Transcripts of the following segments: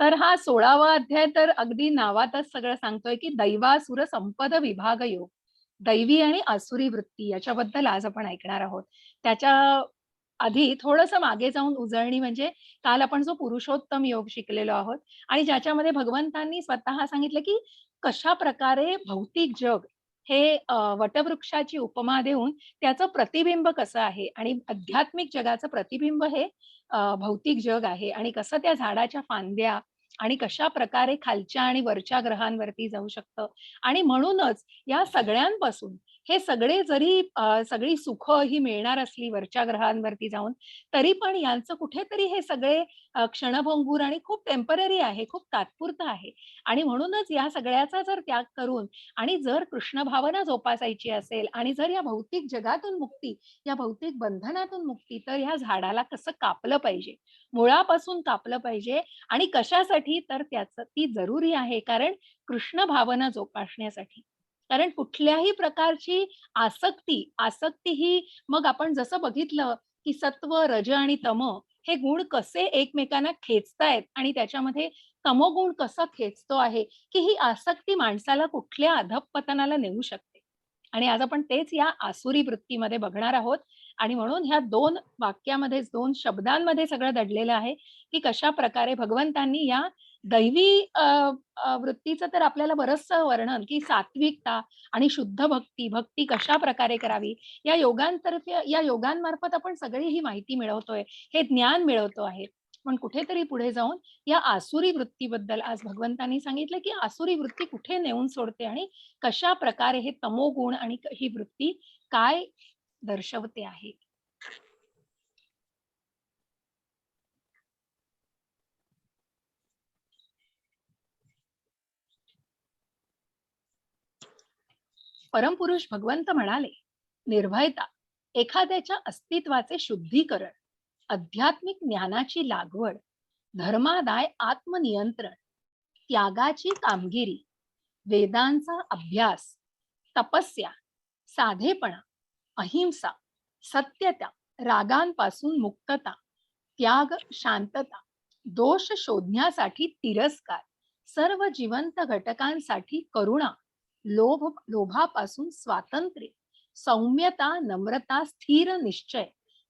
तर हा 16वा अध्याय तर अगदी नावातच सगळं सांगतोय, की दैवासुर संपद विभाग योग. दैवी आणि आसुरी वृत्ती याच्याबद्दल आज आपण ऐकणार आहोत. त्याच्या आधी थोडंसं मागे जाऊन उजळणी म्हणजे काल आपण जो पुरुषोत्तम योग शिकलेलो आहोत आणि ज्याच्यामध्ये भगवंतांनी स्वतः सांगितलं, की कशाप्रकारे भौतिक जग हे वटवृक्षाची उपमा देऊन त्याचं प्रतिबिंब कसं आहे आणि आध्यात्मिक जगाचं प्रतिबिंब हे भौतिक जग आहे आणि कसं त्या झाडाच्या फांद्या आणि कशा प्रकारे खालच्या आणि वरच्या ग्रहांवरती जाऊ शकतं आणि म्हणूनच या सगळ्यांपासून हे सगळे जरी सगळी सुख ही मिळणार असली वरच्या ग्रहांवरती जाऊन, तरी पण यांचं कुठेतरी हे सगळे क्षणभंगूर आणि खूप टेम्पररी आहे, खूप तात्पुरतं आहे आणि म्हणूनच या सगळ्याचा जर त्याग करून आणि जर कृष्ण भावना जोपासायची असेल आणि जर या भौतिक जगातून मुक्ती, या भौतिक बंधनातून मुक्ती, तर ह्या झाडाला कसं कापलं पाहिजे, मुळापासून कापलं पाहिजे आणि कशासाठी तर त्याचं ती जरुरी आहे कारण कृष्ण भावना जोपासण्यासाठी. कारण कुठल्याही प्रकारची आसक्ती ही मग आपण जसं बघितलं, की सत्व, रज आणि तम हे गुण कसे एकमेकांना खेचतायत आणि त्याच्यामध्ये तमोगुण कसा खेचतो आहे, की ही आसक्ती माणसाला कुठल्या अधःपतनाला नेऊ शकते. आणि आज आपण तेच या आसुरी वृत्तीमध्ये बघणार आहोत आणि म्हणून ह्या 2 वाक्यामध्ये 2 शब्दांमध्ये सगळं दडलेलं आहे, की कशाप्रकारे भगवंतांनी या दैवी वृत्तीचं तर आपल्याला बरचसं वर्णन, की सात्विकता आणि शुद्ध भक्ती, भक्ती कशाप्रकारे करावी, या योगांमार्फत आपण सगळी ही माहिती मिळवतोय, हे ज्ञान मिळवतो आहे. पण कुठेतरी पुढे जाऊन या आसुरी वृत्तीबद्दल आज भगवंतांनी सांगितलं, की आसुरी वृत्ती कुठे नेऊन सोडते आणि कशाप्रकारे हे तमोगुण आणि ही वृत्ती काय दर्शवते आहे. परमपुरुष भगवंत म्हणाले, निर्भयता, एखाद्याच्या अस्तित्वाचे शुद्धीकरण, आध्यात्मिक ज्ञानाची लागवड, धर्मादाय आत्मनियंत्रण, त्यागाची कामगिरी, वेदांचा अभ्यास, तपस्या, साधेपणा, अहिंसा, सत्यता, रागांपासून मुक्तता, त्याग, शांतता, दोष शोधण्यासाठी तिरस्कार, सर्व जिवंत घटकांसाठी करुणा, लोभापासून स्वातंत्र्य, सौम्यता, नम्रता, स्थिर निश्चय,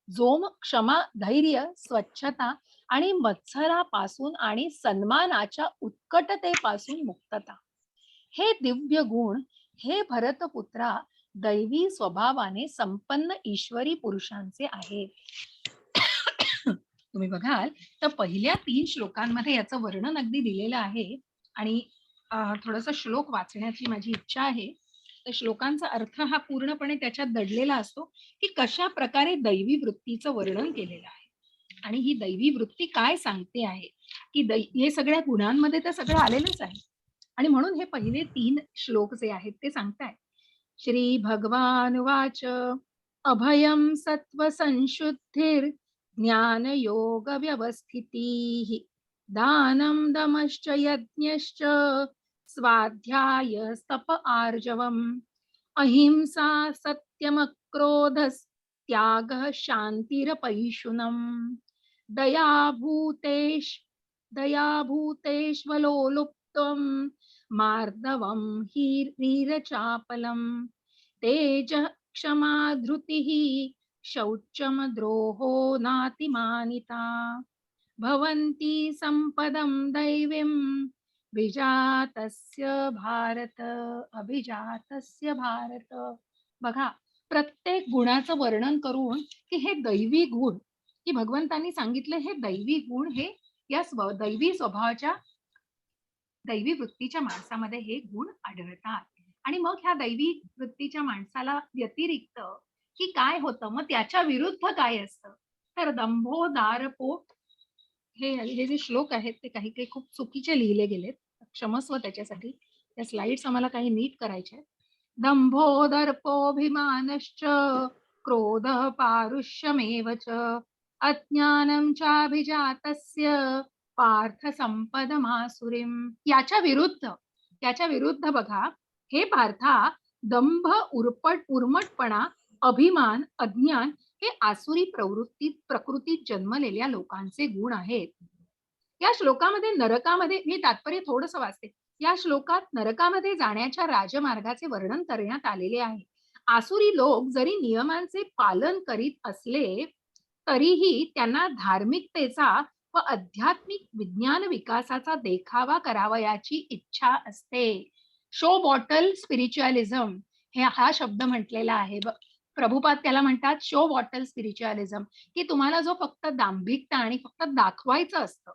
जोम, क्षमा, धैर्य, स्वच्छता आणि मत्सरापासून आणि सन्मानाच्या उत्कटतेपासून मुक्तता. हे दिव्य गुण, हे भरतपुत्रा, दैवी स्वभावाने संपन्न ईश्वरी पुरुषांचे आहेत. तुम्ही बघाल तर पहिल्या 3 श्लोकांमध्ये याचं वर्णन अगदी दिलेलं आहे आणि थोडासा श्लोक वाचण्याची माझी इच्छा आहे. तर श्लोकांचा अर्थ हा पूर्णपणे त्याच्यात दडलेला असतो, की कशा प्रकारे दैवी वृत्तीचं वर्णन केलेलं आहे आणि ही दैवी वृत्ती काय सांगते आहे, की हे सगळ्या गुणांमध्ये तर सगळं आलेलंच आहे आणि म्हणून हे पहिले 3 श्लोक जे आहेत ते सांगतायत. श्री भगवान वाच अभयं सत्व संशुद्धिर् ज्ञान योग व्यवस्थितिः दानं दमश्च यज्ञश्च स्वाध्याय स्तप आर्जवम् अहिंसा सत्यमक्रोधस् त्यागः शान्तिरपैशुनम् दया भूतेश दयाभूतेष्वलोलुप्त्वं मार्दवं हीरचापलम् तेजः क्षमा धृतिः शौचमद्रोहो नातिमानिता भवन्ति सम्पदं दैवीं विजातस्य भारत अभिजातस्य भारत. बघा, प्रत्येक गुणाचं वर्णन करून की हे दैवी गुण, की भगवंतांनी सांगितलं हे दैवी गुण हे या दैवी स्वभावाच्या दैवी वृत्तीच्या माणसामध्ये हे गुण आढळतात आणि मग ह्या दैवी वृत्तीच्या माणसाला व्यतिरिक्त की काय होतं, मग त्याच्या विरुद्ध काय असतं, तर दंभो दारपोट. हे जे श्लोक आहेत ते काही काही खूप चुकीचे लिहिले गेलेत, क्षमस्व त्याच्यासाठी. त्या स्लाइड्स आम्हाला काही नीट करायच्या आहेत. दंभो दर्पोभिमानश्च क्रोध पारुष्यमेव च अज्ञानं चाभिजातस्य पार्थ संपदमासुरीम. त्याच्या विरुद्ध बघा, हे पार्था, दंभ, उर्मटपणा, अभिमान, अज्ञान हे आसुरी प्रकृतीत जन्मलेल्या लोकांचे गुण आहेत. या श्लोकामध्ये नरकामध्ये मी तात्पर्य थोडंसं वाचते. या श्लोकात नरकामध्ये जाण्याच्या राजमार्गाचे वर्णन करण्यात आलेले आहे. आसुरी लोक जरी नियमांचे पालन करीत असले, तरीही त्यांना धार्मिकतेचा व आध्यात्मिक विज्ञान विकासाचा देखावा करावयाची इच्छा असते. शो बॉटल स्पिरिच्युअलिझम हे हा शब्द म्हटलेला आहे. प्रभुपाद त्याला म्हणतात शो बॉटल स्पिरिच्युअलिझम, की तुम्हाला जो फक्त दांभिकता आणि फक्त दाखवायचं असतं.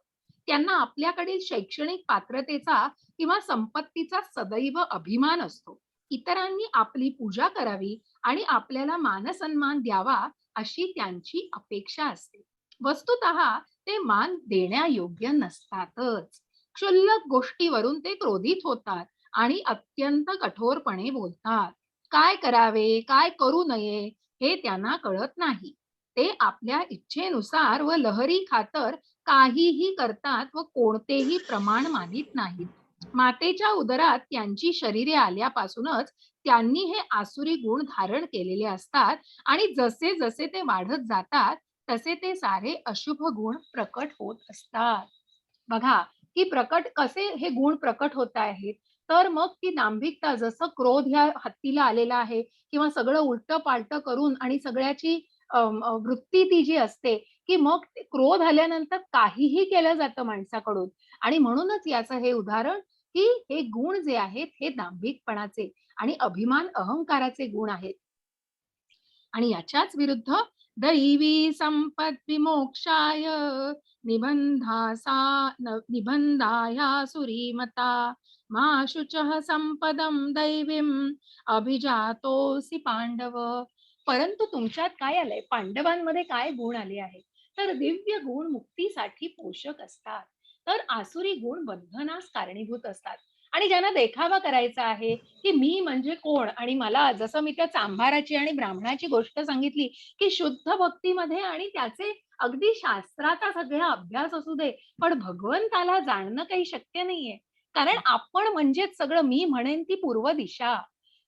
त्यांना आपल्याकडील शैक्षणिक पात्रतेचा किंवा संपत्तीचा सदैव अभिमान असतो. इतरांनी आपली पूजा करावी आणि आपल्याला मानसन्मान द्यावा अशी त्यांची अपेक्षा असते. वस्तुतः ते मान देण्यायोग्य नसतातच. क्षुल्लक गोष्टीवरून ते क्रोधित होतात आणि अत्यंत कठोरपणे बोलतात. काय करावे, काय करू नये हे त्यांना कळत नाही. ते आपल्या इच्छेनुसार व लहरी खातर काहीही करतात व कोणतेही प्रमाण मानित नाहीत. मातेच्या उदरात त्यांची शरीरे आल्यापासूनच त्यांनी हे आसुरी गुण धारण केलेले असतात आणि जसे जसे ते वाढत जातात तसे ते सारे अशुभ गुण प्रकट होत असतात. बघा, की प्रकट कसे हे गुण प्रकट होत आहेत, तर मग ती दांभिकता जसं क्रोध ह्या हत्तीला आलेला आहे किंवा सगळं उलटं-पालटं करून आणि सगळ्याची वृत्ती ती जी असते, की मग ते क्रोध आल्यानंतर काहीही केलं जातं माणसाकडून आणि म्हणूनच याचं हे उदाहरण, की हे गुण जे आहेत हे दांभिकपणाचे आणि अभिमान, अहंकाराचे गुण आहेत. आणि याच्याच विरुद्ध दैवी संपद विमोक्षाय निबंधासा निबंधाया सुरीमता मा शुचः संपदम दैवीम अभिजातोसी पांडव. परंतु तुमच्यात काय आलंय, पांडवांमध्ये काय गुण आले आहे, तर दिव्य गुण मुक्तीसाठी पोषक असतात, तर आसुरी गुण बंधनास कारणीभूत असतात. आणि ज्यांना देखावा करायचा आहे, की मी म्हणजे कोण आणि मला जसं मी त्या चांभाराची आणि ब्राह्मणाची गोष्ट सांगितली, की शुद्ध भक्तीमध्ये आणि त्याचे अगदी शास्त्राचा सगळा अभ्यास असू दे, पण भगवंताला जाणणं काही शक्य नाहीये. कारण आपण म्हणजेच सगळं, मी म्हणेन ती पूर्व दिशा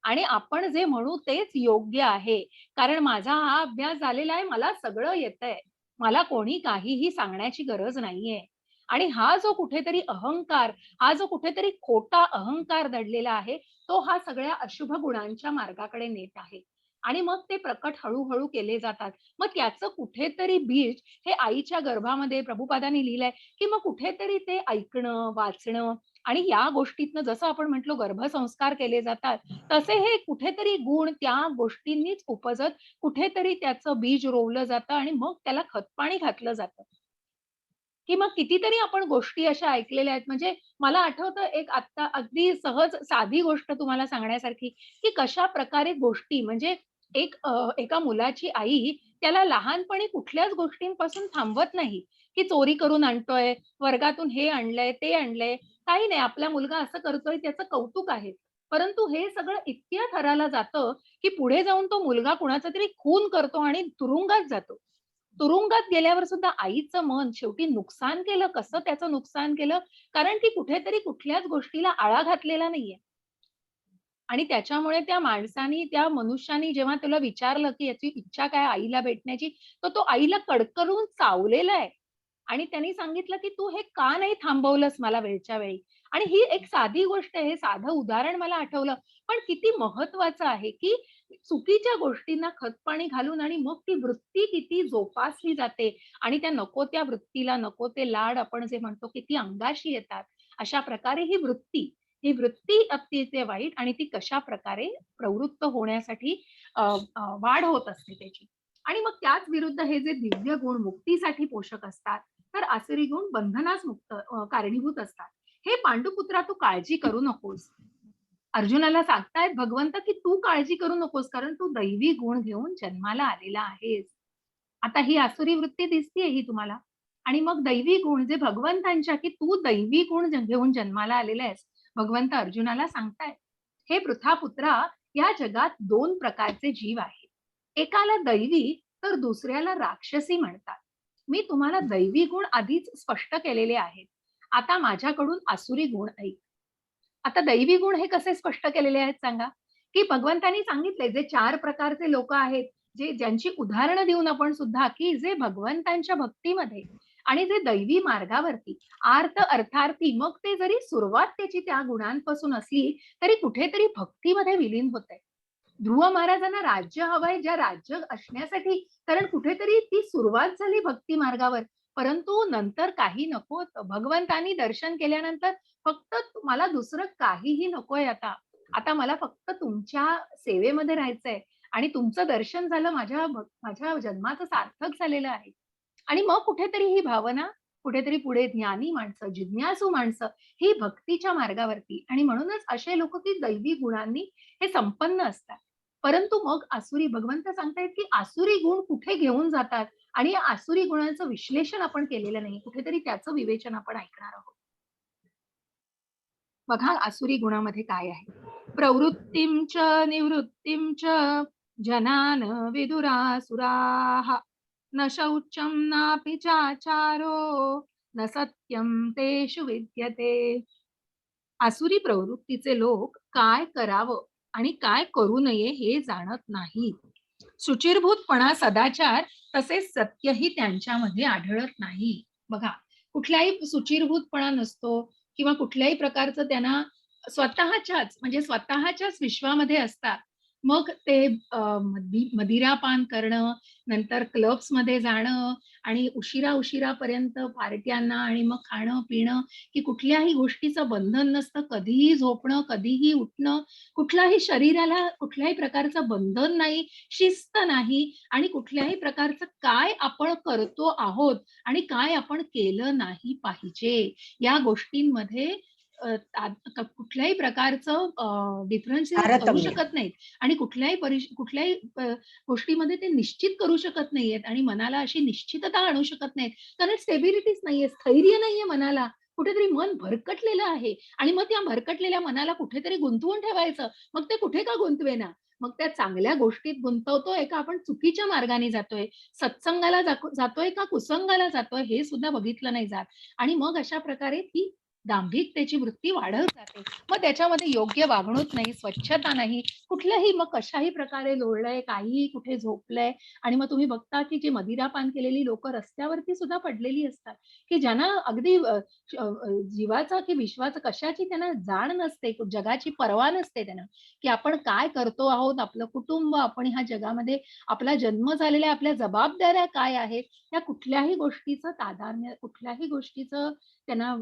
आणि आपण जे म्हणू तेच योग्य आहे. कारण माझा हा अभ्यास झालेला आहे, मला सगळं येतंय. मला कोणी काहीही सांगण्याची गरज नाहीये. आणि हा जो कुठेतरी अहंकार, हा जो कुठेतरी खोटा अहंकार दडलेला आहे, तो हा सगळ्या अशुभ गुणांच्या मार्गाकडे नेत आहे. आणि मग ते प्रकट हळू-हळू केले जातात. मग त्याचं कुठेतरी बीज हे आईच्या गर्भामध्ये प्रभुपादांनी लिहिलंय, की मग कुठेतरी ते ऐकणं, वाचणं आणि या गोष्टीतनं जसं आपण म्हटलो गर्भसंस्कार केले जातात, तसे हे कुठेतरी गुण त्या गोष्टींनीच उपजत कुठेतरी त्याचं बीज रोवलं जातं आणि मग त्याला खतपाणी घातलं जातं. की मग कितीतरी आपण गोष्टी अशा ऐकलेल्या आहेत. म्हणजे मला आठवतं एक आत्ता अगदी सहज साधी गोष्ट तुम्हाला सांगण्यासारखी, की कशाप्रकारे गोष्टी म्हणजे एका मुलाची आई त्याला लहानपणी कुठल्याच गोष्टींपासून थांबवत नाही, की चोरी करून आणतोय, वर्गातून हे आणलंय, ते आणलंय. काही नाही, आपला मुलगा असं करतोय त्याचं कौतुक आहे. परंतु हे सगळं इतक्या थराला जातं, की पुढे जाऊन तो मुलगा कुणाचा तरी खून करतो आणि तुरुंगात जातो. तुरुंगात गेल्यावर सुद्धा आईचं मन शेवटी नुकसान केलं. कसं त्याचं नुकसान केलं? कारण ती कुठेतरी कुठल्याच गोष्टीला आळा घातलेला नाहीये. आणि त्याच्यामुळे त्या माणसाने, त्या मनुष्याने जेव्हा त्याला विचारलं, की याची इच्छा काय आईला भेटण्याची, तर तो आईला कडकडून चावलेला आहे. आणि त्यांनी सांगितलं, की "तू हे का नाही थांबवलंस मला वेळच्या वेळी?" आणि ही एक साधी गोष्ट आहे, हे साधं उदाहरण मला आठवलं. पण किती महत्वाचं आहे, की चुकीच्या गोष्टींना खतपाणी घालून आणि मग ती वृत्ती किती जोपासली जाते आणि त्या नको त्या वृत्तीला, नको ते लाड आपण जे म्हणतो, किती अंगाशी येतात. अशा प्रकारे ही वृत्ती अतिशय वाईट आणि ती कशाप्रकारे प्रवृत्त होण्यासाठी अ, वाढ होत असते त्याची. आणि मग त्याच विरुद्ध हे जे दिव्य गुण मुक्तीसाठी पोषक असतात, तर आसुरी गुण बंधनास मुक्त कारणीभूत असतात. हे पांडुपुत्रा तू काळजी करू नकोस. अर्जुनाला सांगतायत भगवंत, की तू काळजी करू नकोस, कारण तू दैवी गुण घेऊन जन्माला आलेला आहेस. आता ही आसुरी वृत्ती दिसतीये ही तुम्हाला आणि मग दैवी गुण जे भगवंतांच्या, की तू दैवी गुण घेऊन जन्माला आलेला आहेस. भगवंत अर्जुनाला सांगतायत, "हे पृथापुत्रा, या जगात 2 प्रकारचे जीव आहेत. एकाला दैवी तर दुसऱ्याला राक्षसी म्हणतात. मी तुम्हाला दैवी गुण आधीच स्पष्ट केलेले आहेत. आता माझ्याकडून आसुरी गुण ऐक." आता दैवी गुण हे कसे स्पष्ट केलेले आहेत सांगा? की भगवंतांनी सांगितलंय जे 4 प्रकारचे लोकं आहेत, ज्यांची उदाहरणं देऊन आपण सुद्धा, की जे भगवंतांच्या भक्तीमध्ये आणि जे दैवी मार्गावरती आर्त अर्थार्थी, मग ते जरी सुरुवात त्याची त्या गुणांपासून असली तरी कुठेतरी भक्तीमध्ये विलीन होते. ध्रुव महाराजांना राज्य हवंय, ज्या राज्य असण्यासाठी, कारण कुठेतरी ती सुरुवात झाली भक्ती मार्गावर, परंतु नंतर काही नको होतं. भगवंतांनी दर्शन केल्यानंतर फक्त मला दुसरं काहीही नकोय आता. आता मला फक्त तुमच्या सेवेमध्ये राहायचंय आणि तुमचं दर्शन झालं, माझ्या जन्माचं सार्थक झालेलं आहे. आणि मग कुठेतरी ही भावना, कुठेतरी पुढे ज्ञानी माणसं, जिज्ञासू माणसं ही भक्तीच्या मार्गावरती, आणि म्हणूनच असे लोक की दैवी गुणांनी हे संपन्न असतात. परंतु मग आसुरी, भगवंत सांगतायत की आसुरी गुण कुठे घेऊन जातात, आणि या आसुरी गुणांचं विश्लेषण आपण केलेलं नाही. कुठेतरी त्याचं विवेचन आपण ऐकणार आहोत. बघा आसुरी गुणामध्ये काय आहे. प्रवृत्तीं च निवृत्तीं च जनान विदुरासुराः न शौचं नापि चाचारो न सत्यं तेषु विद्यते. आसुरी प्रवृत्तीचे लोक काय करावं आणि काय करू नये हे जाणत नाहीत. शुचिरभूतपणा, सदाचार तसेच सत्यही त्यांच्यामध्ये आढळत नाही. बघा, कुठलाही सुचिरभूतपणा नसतो किंवा कुठल्याही प्रकारचं त्यांना स्वतःच्याच म्हणजे स्वतःच्याच विश्वामध्ये असतात. मग ते मदिरापान करणं, नंतर क्लब्समध्ये जाणं आणि उशिरापर्यंत पार्ट्यांना आणि मग खाणं पिणं, की कुठल्याही गोष्टीचं बंधन नसतं. कधीही झोपणं, कधीही उठणं, कुठलाही शरीराला कुठल्याही प्रकारचं बंधन नाही, शिस्त नाही, आणि कुठल्याही प्रकारचं काय आपण करतो आहोत आणि काय आपण केलं नाही पाहिजे या गोष्टींमध्ये कुठल्याही प्रकारचं डिफरन्शिएट करू तारतम्य. शकत नाहीत, आणि कुठल्याही गोष्टीमध्ये ते निश्चित करू शकत नाहीयेत, आणि मनाला अशी निश्चितता आणू शकत नाहीत, कारण स्टेबिलिटीच नाहीये, स्थैर्य नाहीये मनाला. कुठेतरी मन भरकटलेलं आहे, आणि मग त्या भरकटलेल्या मनाला कुठेतरी गुंतवून ठेवायचं. मग ते कुठे का गुंतवेना? मग त्या चांगल्या गोष्टीत गुंतवतोय का आपण चुकीच्या मार्गाने जातोय, सत्संगाला जातोय का कुसंगाला जातोय, हे सुद्धा बघितलं नाही जात. आणि मग अशा प्रकारे ती दांभिकतेची वृत्ती वाढत जाते. मग त्याच्यामध्ये योग्य वागणूक नाही, स्वच्छता नाही, कुठल्याही मग कशाही प्रकारे लोळलंय, काहीही कुठे झोपलंय. आणि मग तुम्ही बघता की जी मदिरापान केलेली लोक रस्त्यावरती सुद्धा पडलेली असतात, की ज्यांना अगदी जीवाचा की विश्वाचा कशाची त्यांना जाण नसते, जगाची पर्वा नसते त्यांना, की आपण काय करतो आहोत, आपलं कुटुंब, आपण ह्या जगामध्ये आपला जन्म झालेल्या आपल्या जबाबदाऱ्या काय आहेत, या कुठल्याही गोष्टीचं तादात्म्य, कुठल्याही गोष्टीचं त्यांना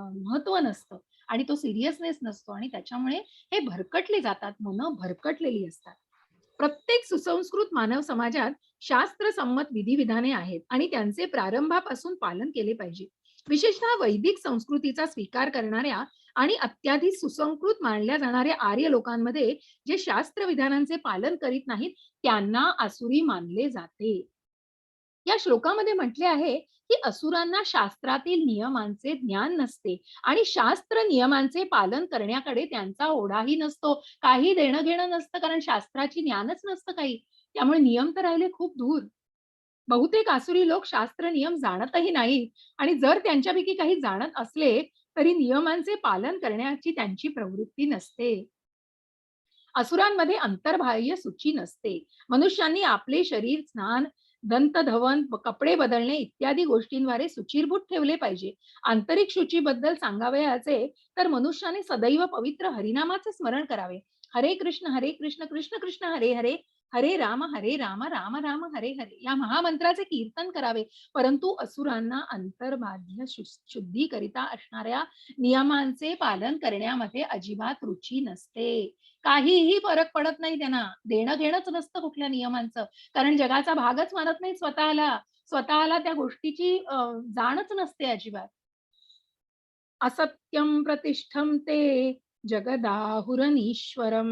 महत्व नसतं, आणि तो सिरियसनेस नसतो, आणि त्याच्यामुळे हे भरकटले जातात, मनं भरकटलेली असतात. प्रत्येक सुसंस्कृत मानव समाजात शास्त्रसंमत विधिविधाने आहेत आणि त्यांचे प्रारंभापासून पालन केले पाहिजे. विशेषतः वैदिक संस्कृतीचा स्वीकार करणाऱ्या आणि अत्याधिक सुसंस्कृत मानल्या जाणाऱ्या आर्य लोकांमध्ये जे शास्त्र विधानांचे पालन करीत नाहीत त्यांना आसुरी मानले जाते. या श्लोकामध्ये म्हटले आहे की असुरांना शास्त्रातील नियमांचे ज्ञान नसते आणि शास्त्र नियमांचे पालन करण्याकडे त्यांचा ओढाही नसतो, काही देणं घेणं नसतं, कारण शास्त्राची ज्ञानच नसतं काही. त्यामुळे नियम तर राहिले खूप दूर. बहुतेक आसुरी लोक शास्त्र नियम जाणतही नाही, आणि जर त्यांच्यापैकी काही जाणत असले तरी नियमांचे पालन करण्याची त्यांची प्रवृत्ती नसते. असुरांमध्ये अंतर्बाह्य सूची नसते. मनुष्यांनी आपले शरीर स्नान, दंतधवन, कपडे बदलणे इत्यादी गोष्टींद्वारे सुचिरभूत ठेवले पाहिजे. आंतरिक शुचीबद्दल सांगावयाचे तर मनुष्याने सदैव पवित्र हरिनामाचे स्मरण करावे. हरे कृष्ण कृष्ण कृष्ण हरे हरे, हरे राम राम राम हरे हरे, या महामंत्राचे कीर्तन करावे. परंतु असुरांना अंतर्बाह्य शुद्धीकरिता असणाऱ्या नियमांचे पालन करण्यामध्ये अजिबात रुची नसते. काहीही फरक पडत नाही त्यांना, देणं घेणंच नसतं कुठल्या नियमांचं, कारण जगाचा भागच मानत नाही स्वतःला, स्वतःला त्या गोष्टीची जाणच नसते अजिबात. असत्यं प्रतिष्ठं ते जगदाहुरनीश्वरम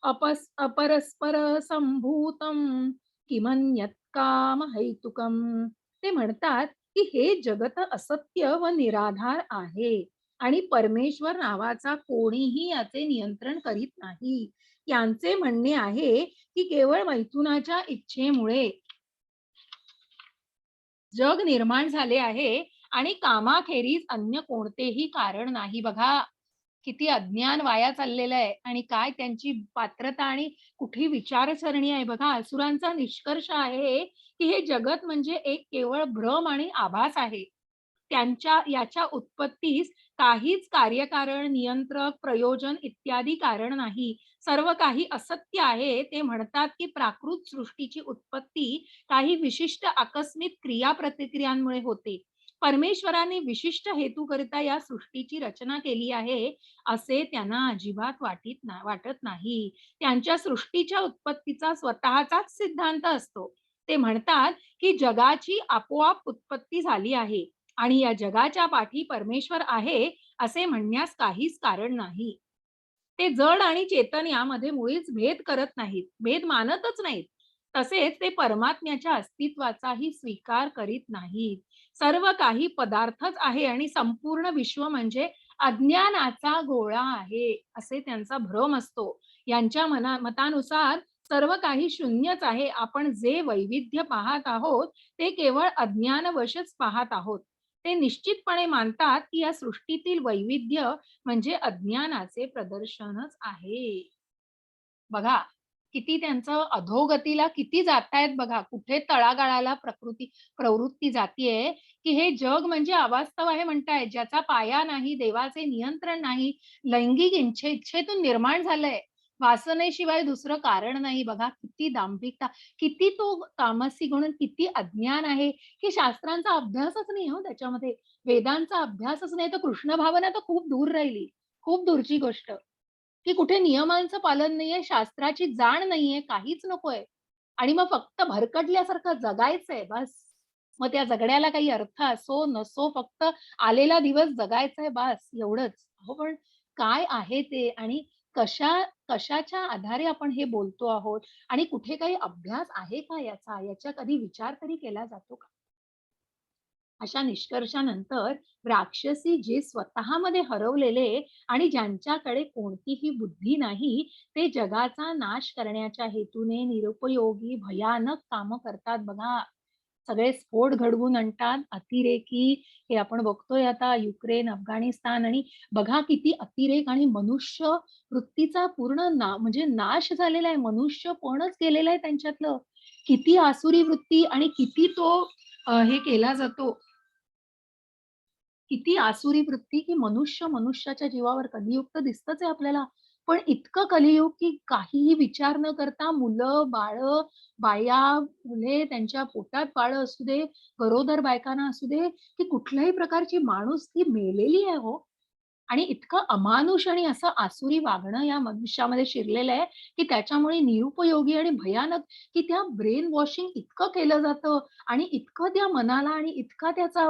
अपरस्पर संभूतम किमन्यत् काम हैतुकम. ते म्हणतात की हे जगत असत्य व निराधार आहे आणि परमेश्वर नावाचा कोणीही याचे नियंत्रण करीत नाही. यांचे म्हणणे आहे की केवळ मैथुनाच्या इच्छेमुळे जग निर्माण झाले आहे आणि कामाखेरीज अन्य कोणतेही कारण नाही. बघा, किती अज्ञान वाया चाललेलं आहे आणि काय त्यांची पात्रता आणि कुठली विचारसरणी आहे बघा. असुरांचा निष्कर्ष आहे, की हे जगत म्हणजे एक केवळ भ्रम आणि आभास आहे. याच्या उत्पत्तीस काहीच कार्यकारण, नियंत्रक, प्रयोजन इत्यादी कारण नाही. सर्व काही असत्य आहे. ते म्हणतात, की प्राकृत सृष्टीची उत्पत्ती काही विशिष्ट आकस्मिक क्रिया-प्रतिक्रियांमुळे होते. परमेश्वराने विशिष्ट हेतूकरिता या सृष्टीची रचना केली आहे, असे त्यांना अजिबात वाटत नाही. त्यांच्या सृष्टीच्या उत्पत्तीचा स्वतःचाच सिद्धांत असतो. ते म्हणतात, की जगाची आपोआप उत्पत्ती झाली आहे आणि या जगाच्या पाठी परमेश्वर आहे, असे म्हणण्यास काहीच कारण नाही. ते जड आणि चेतन यामध्ये मुळीच भेद करत नाहीत, भेद मानतच नाहीत. तसेच ते परमात्म्याच्या अस्तित्वाचाही स्वीकार करीत नाहीत. सर्व काही पदार्थच आहे आणि संपूर्ण विश्व म्हणजे अज्ञानाचा गोळा आहे, असे त्यांचा भ्रम असतो. यांच्या मतानुसार सर्व काही शून्यच आहे. आपण जे वैविध्य पाहत आहोत, ते केवळ अज्ञानवशच पाहत आहोत. ते निश्चितपणे मानतात, की या सृष्टीतील वैविध्य म्हणजे अज्ञानाचे प्रदर्शनच आहे. बघा, किती त्यांचं अधोगतीला किती जातायत बघा. कुठे तळागाळाला प्रवृत्ती जातीये, की हे जग म्हणजे अवास्तव आहे म्हणतायत. ज्याचा पाया नाही, देवाचे नियंत्रण नाही, लैंगिक इच्छेतून निर्माण झालंय. वासनेशिवाय दुसरं कारण नाही. बघा किती दांभिकता, किती तो तामसी गुण, किती अज्ञान आहे, की शास्त्रांचा अभ्यासच नाही हो त्याच्यामध्ये. वेदांचा अभ्यासच नाही, तर कृष्ण भावना तर खूप दूर राहिली. खूप दूरची गोष्ट. की कुठे नियमांचं पालन नाहीये, शास्त्राची जाण नाहीये, काहीच नकोय. आणि मग फक्त भरकटल्यासारखं जगायचंय बस. मग त्या जगण्याला काही अर्थ असो नसो, फक्त आलेला दिवस जगायचाय बास एवढंच. अहो पण काय आहे ते आणि कशाच्या आधारे आपण हे बोलतो आहोत आणि कुठे काही अभ्यास आहे का याचा? याचा कधी विचार तरी केला जातो का? अशा निष्कर्षानंतर राक्षसी जे स्वतःमध्ये हरवलेले आणि ज्यांच्याकडे कोणतीही बुद्धी नाही, ते जगाचा नाश करण्याच्या हेतूने निरुपयोगी भयानक कामं करतात बघा. सगळे स्फोट घडवून आणतात, अतिरेकी हे आपण बघतोय आता युक्रेन, अफगाणिस्तान आणि बघा किती अतिरेक आणि मनुष्य वृत्तीचा पूर्ण म्हणजे नाश झालेला आहे. मनुष्यपणच गेलेलं आहे त्यांच्यातलं. किती आसुरी वृत्ती आणि किती तो हे केला जातो किती आसुरी वृत्ती, की मनुष्य मनुष्याच्या जीवावर कलियुग तर दिसतच आहे आपल्याला. पण इतकं कलियुग, की काहीही विचार न करता मुलं-बाळं, बाया, मुले त्यांच्या पोटात बाळं असू दे, गरोदर बायकांना असू दे, की कुठल्याही प्रकारची माणुसकी मेलेली आहे हो. आणि इतकं अमानुष आणि असं आसुरी वागणं या मनुष्यामध्ये शिरलेलं आहे, की त्याच्यामुळे निरुपयोगी आणि भयानक, की त्या ब्रेन वॉशिंग इतकं केलं जातं आणि इतकं त्या मनाला आणि इतका त्याचा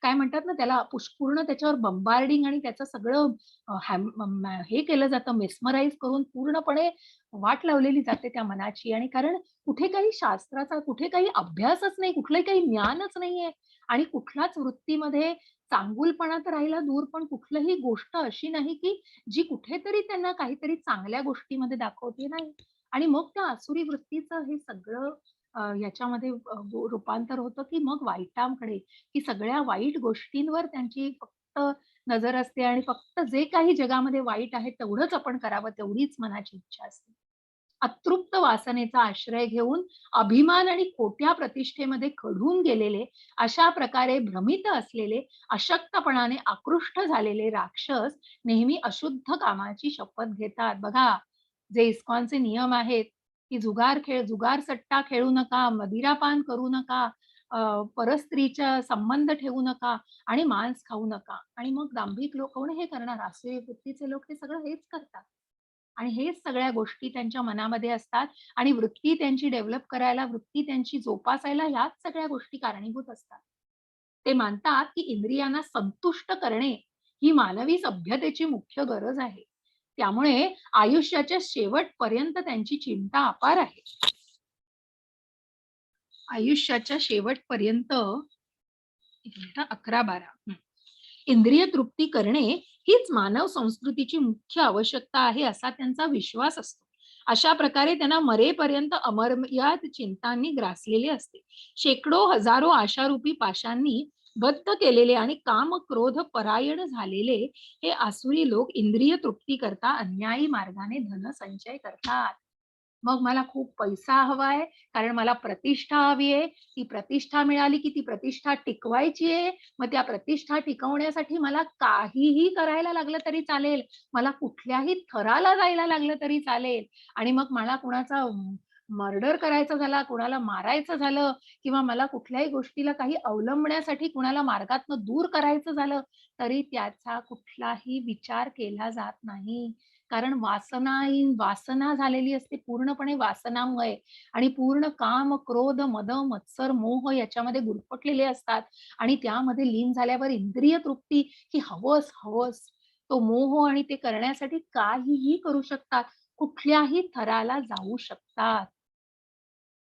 काय म्हणतात ना त्याला पूर्ण त्याच्यावर बंबार्डिंग आणि त्याचं सगळं हे केलं जातं मेस्मराईज करून पूर्णपणे वाट लावलेली जाते त्या मनाची आणि कारण कुठे काही शास्त्राचा, कुठे काही अभ्यासच नाही, कुठलंही काही ज्ञानच नाहीये आणि कुठल्याच वृत्तीमध्ये चांगुलपणा तर राहिला दूर, पण कुठलीही गोष्ट अशी नाही, की जी कुठेतरी त्यांना काहीतरी चांगल्या गोष्टीमध्ये दाखवते नाही. आणि मग त्या आसुरी वृत्तीचं हे सगळं याच्यामध्ये रूपांतर होतं, की मग वाईटाकडे, की सगळ्या वाईट गोष्टींवर त्यांची फक्त नजर असते आणि फक्त जे काही जगामध्ये वाईट आहे तेवढंच आपण करावं, तेवढीच मनाची इच्छा असते. अतृप्त वासनेचा आश्रय घेऊन अभिमान आणि खोट्या प्रतिष्ठेमध्ये खढून गेलेले, अशा प्रकारे भ्रमित असलेले, अशक्तपणाने आकृष्ट झालेले राक्षस नेहमी अशुद्ध कामाची शपथ घेतात. बघा, जे इस्कॉनचे नियम आहेत, की जुगार सट्टा खेळू नका, मदिरापान करू नका, परस्त्रीचा संबंध ठेवू नका आणि मांस खाऊ नका. आणि मग दांभिक लोक कोण हे करणार? आसुरी वृत्तीचे लोक हे सगळं हेच करतात. आणि हेच सगळ्या गोष्टी त्यांच्या मनामध्ये असतात आणि वृत्ती त्यांची डेव्हलप करायला, वृत्ती त्यांची जोपासायला ह्याच सगळ्या गोष्टी कारणीभूत असतात. ते मानतात, की इंद्रियांना संतुष्ट करणे ही मानवी सभ्यतेची मुख्य गरज आहे. त्यामुळे आयुष्याच्या शेवटपर्यंत त्यांची चिंता अपार आहे. आयुष्याच्या शेवटपर्यंत 11-12 इंद्रिय तृप्ती करणे हीच मानव संस्कृतीची मुख्य आवश्यकता आहे असा त्यांचा विश्वास असतो. अशा प्रकारे त्यांना मरेपर्यंत अमर्याद चिंतांनी ग्रासलेले असते. शेकडो हजारो आशारूपी पाशांनी बद्ध केलेले आणि काम, क्रोध परायण झालेले हे आसुरी लोक इंद्रिय तृप्ती करता अन्यायी मार्गाने धनसंचय करतात. मग मला खूप पैसा हवाय, कारण मला प्रतिष्ठा हवी आहे. ती प्रतिष्ठा मिळाली की ती प्रतिष्ठा टिकवायची आहे. मग त्या प्रतिष्ठा टिकवण्यासाठी मला काहीही करायला लागलं तरी चालेल. मला कुठल्याही थराला जायला लागलं तरी चालेल. आणि मग मला कुणाचा मर्डर करायचा झाला, कुणाला मारायचं झालं किंवा मला कुठल्याही गोष्टीला काही अवलंबण्यासाठी कुणाला मार्गातनं दूर करायचं झालं, तरी त्याचा कुठलाही विचार केला जात नाही. कारण वासना झालेली असते पूर्णपणे वासनामय आणि पूर्ण काम, क्रोध, मद, मत्सर, मोह याच्यामध्ये गुरफटलेले असतात आणि त्यामध्ये लीन झाल्यावर इंद्रिय तृप्ती ही हवस, हवस, तो मोह आणि ते करण्यासाठी काहीही करू शकतात. कुठल्याही थराला जाऊ शकतात.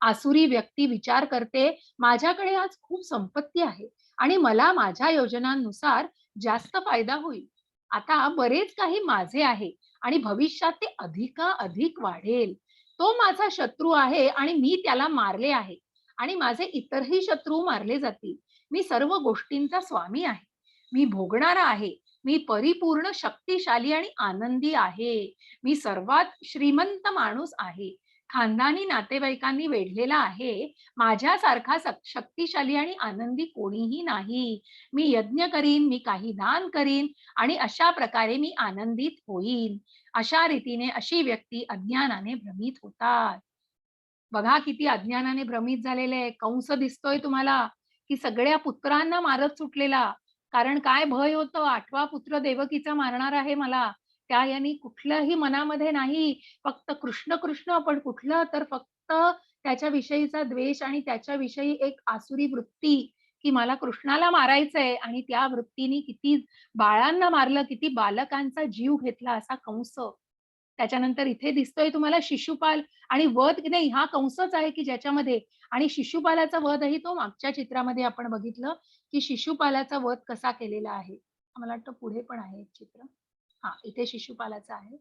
आसुरी व्यक्ती विचार करते, माझ्याकडे आज खूप संपत्ती आहे आणि मला माझ्या योजनांनुसार जास्त फायदा होईल. आता बरेच काही माझे आहे आणि भविष्यात ते अधिकाधिक वाढेल. तो माझा शत्रू आहे आणि मी त्याला मारले आहे आणि माझे इतरही शत्रू मारले जातील. मी सर्व गोष्टींचा स्वामी आहे. मी भोगणारा आहे. मी परिपूर्ण शक्तिशाली आणि आनंदी आहे. मी सर्वात श्रीमंत माणूस आहे. खानदानी नातेवाईकांनी वेढलेला आहे. माझ्यासारखा शक्तिशाली आणि आनंदी कोणीही नाही. मी यज्ञ करीन, मी काही दान करीन आणि अशा प्रकारे मी आनंदित होईन. अशा रीतीने अशी व्यक्ती अज्ञानाने भ्रमित होतात. बघा किती अज्ञानाने भ्रमित झालेले आहे. कंस दिसतोय तुम्हाला, की सगळ्या पुत्रांना मारत सुटलेला. कारण काय भय होतं, 8वा पुत्र देवकीचा मारणार आहे मला. त्या यानी कुठलंही मनामध्ये नाही, फक्त कृष्ण, कृष्ण पण कुठलं तर फक्त त्याच्याविषयीचा द्वेष आणि त्याच्याविषयी एक आसुरी वृत्ती, की मला कृष्णाला मारायचंय आणि त्या वृत्तीने किती बाळांना मारलं, किती बालकांचा जीव घेतला असा कंस. त्याच्यानंतर इथे दिसतोय तुम्हाला शिशुपाल आणि वध नाही हा कंसच आहे, की ज्याच्यामध्ये आणि शिशुपालाचा वधही तो मागच्या चित्रामध्ये आपण बघितलं, की शिशुपालाचा वध कसा केलेला आहे. मला वाटतं पुढे पण आहे एक चित्र. हां, इथे शिशुपालाचा आहे.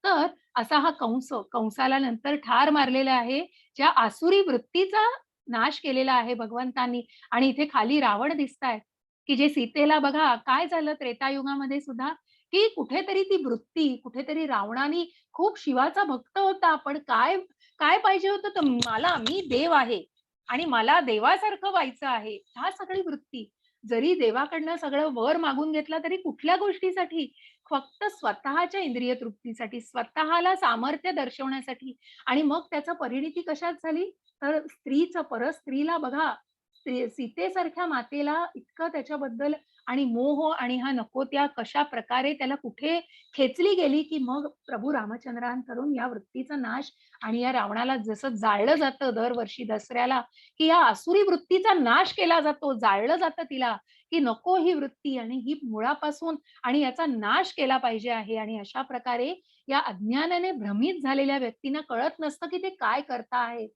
तर असा हा कंस, कंसाला नंतर ठार मारलेला आहे, ज्या आसुरी वृत्तीचा नाश केलेला आहे भगवंतांनी आणि इथे खाली रावण दिसतायत, की जे सीतेला बघा काय झालं त्रेतायुगामध्ये सुद्धा, की कुठेतरी ती वृत्ती, कुठेतरी रावणाने खूप शिवाचा भक्त होता, पण काय काय पाहिजे होतं तर मला मी देव आहे आणि मला देवासारखं व्हायचं आहे. ह्या सगळी वृत्ती. जरी देवाकडनं सगळं वर मागून घेतला तरी कुठल्या गोष्टीसाठी? फक्त स्वतःच्या इंद्रिय तृप्तीसाठी, स्वतःला सामर्थ्य दर्शवण्यासाठी आणि मग त्याचा परिणिती कशात झाली? तर स्त्रीचं परस्त्रीला बघा, सीतेसारख्या मातेला इतकं त्याच्याबद्दल आणि मोह आणि हा नको त्या कशाप्रकारे त्याला कुठे खेचली गेली, की मग प्रभू रामचंद्रांकडून या वृत्तीचा नाश आणि या रावणाला जसं जाळलं जातं दरवर्षी दसऱ्याला, की या आसुरी वृत्तीचा नाश केला जातो, जाळलं जातं तिला, की नको ही वृत्ती आणि ही मुळापासून आणि याचा नाश केला पाहिजे आहे आणि अशा प्रकारे या अज्ञानाने भ्रमित झालेल्या व्यक्तींना कळत नसतं, की ते काय करता आहेत.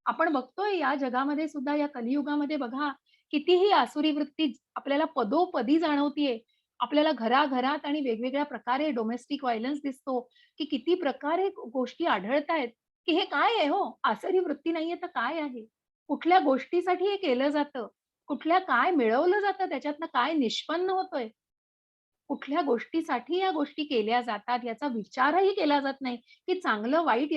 आपण बघतोय या जगामध्ये सुद्धा या कलियुगामध्ये बघा, कितीही आसुरी वृत्ती आपल्याला पदोपदी जाणवतीये. आपल्याला घराघरात आणि वेगवेगळ्या प्रकारे डोमेस्टिक व्हायलन्स दिसतो, की किती प्रकारे गोष्टी आढळतायत, की हे काय आहे हो? आसुरी वृत्ती नाहीये तर काय आहे? कुठल्या गोष्टीसाठी हे केलं जातं? कुठल्या काय मिळवलं जातं त्याच्यातनं काय निष्पन्न होतंय? कुठल्या गोष्टीसाठी या गोष्टी केल्या जातात याचा विचारही केला जात नाही, की चांगलं वाईट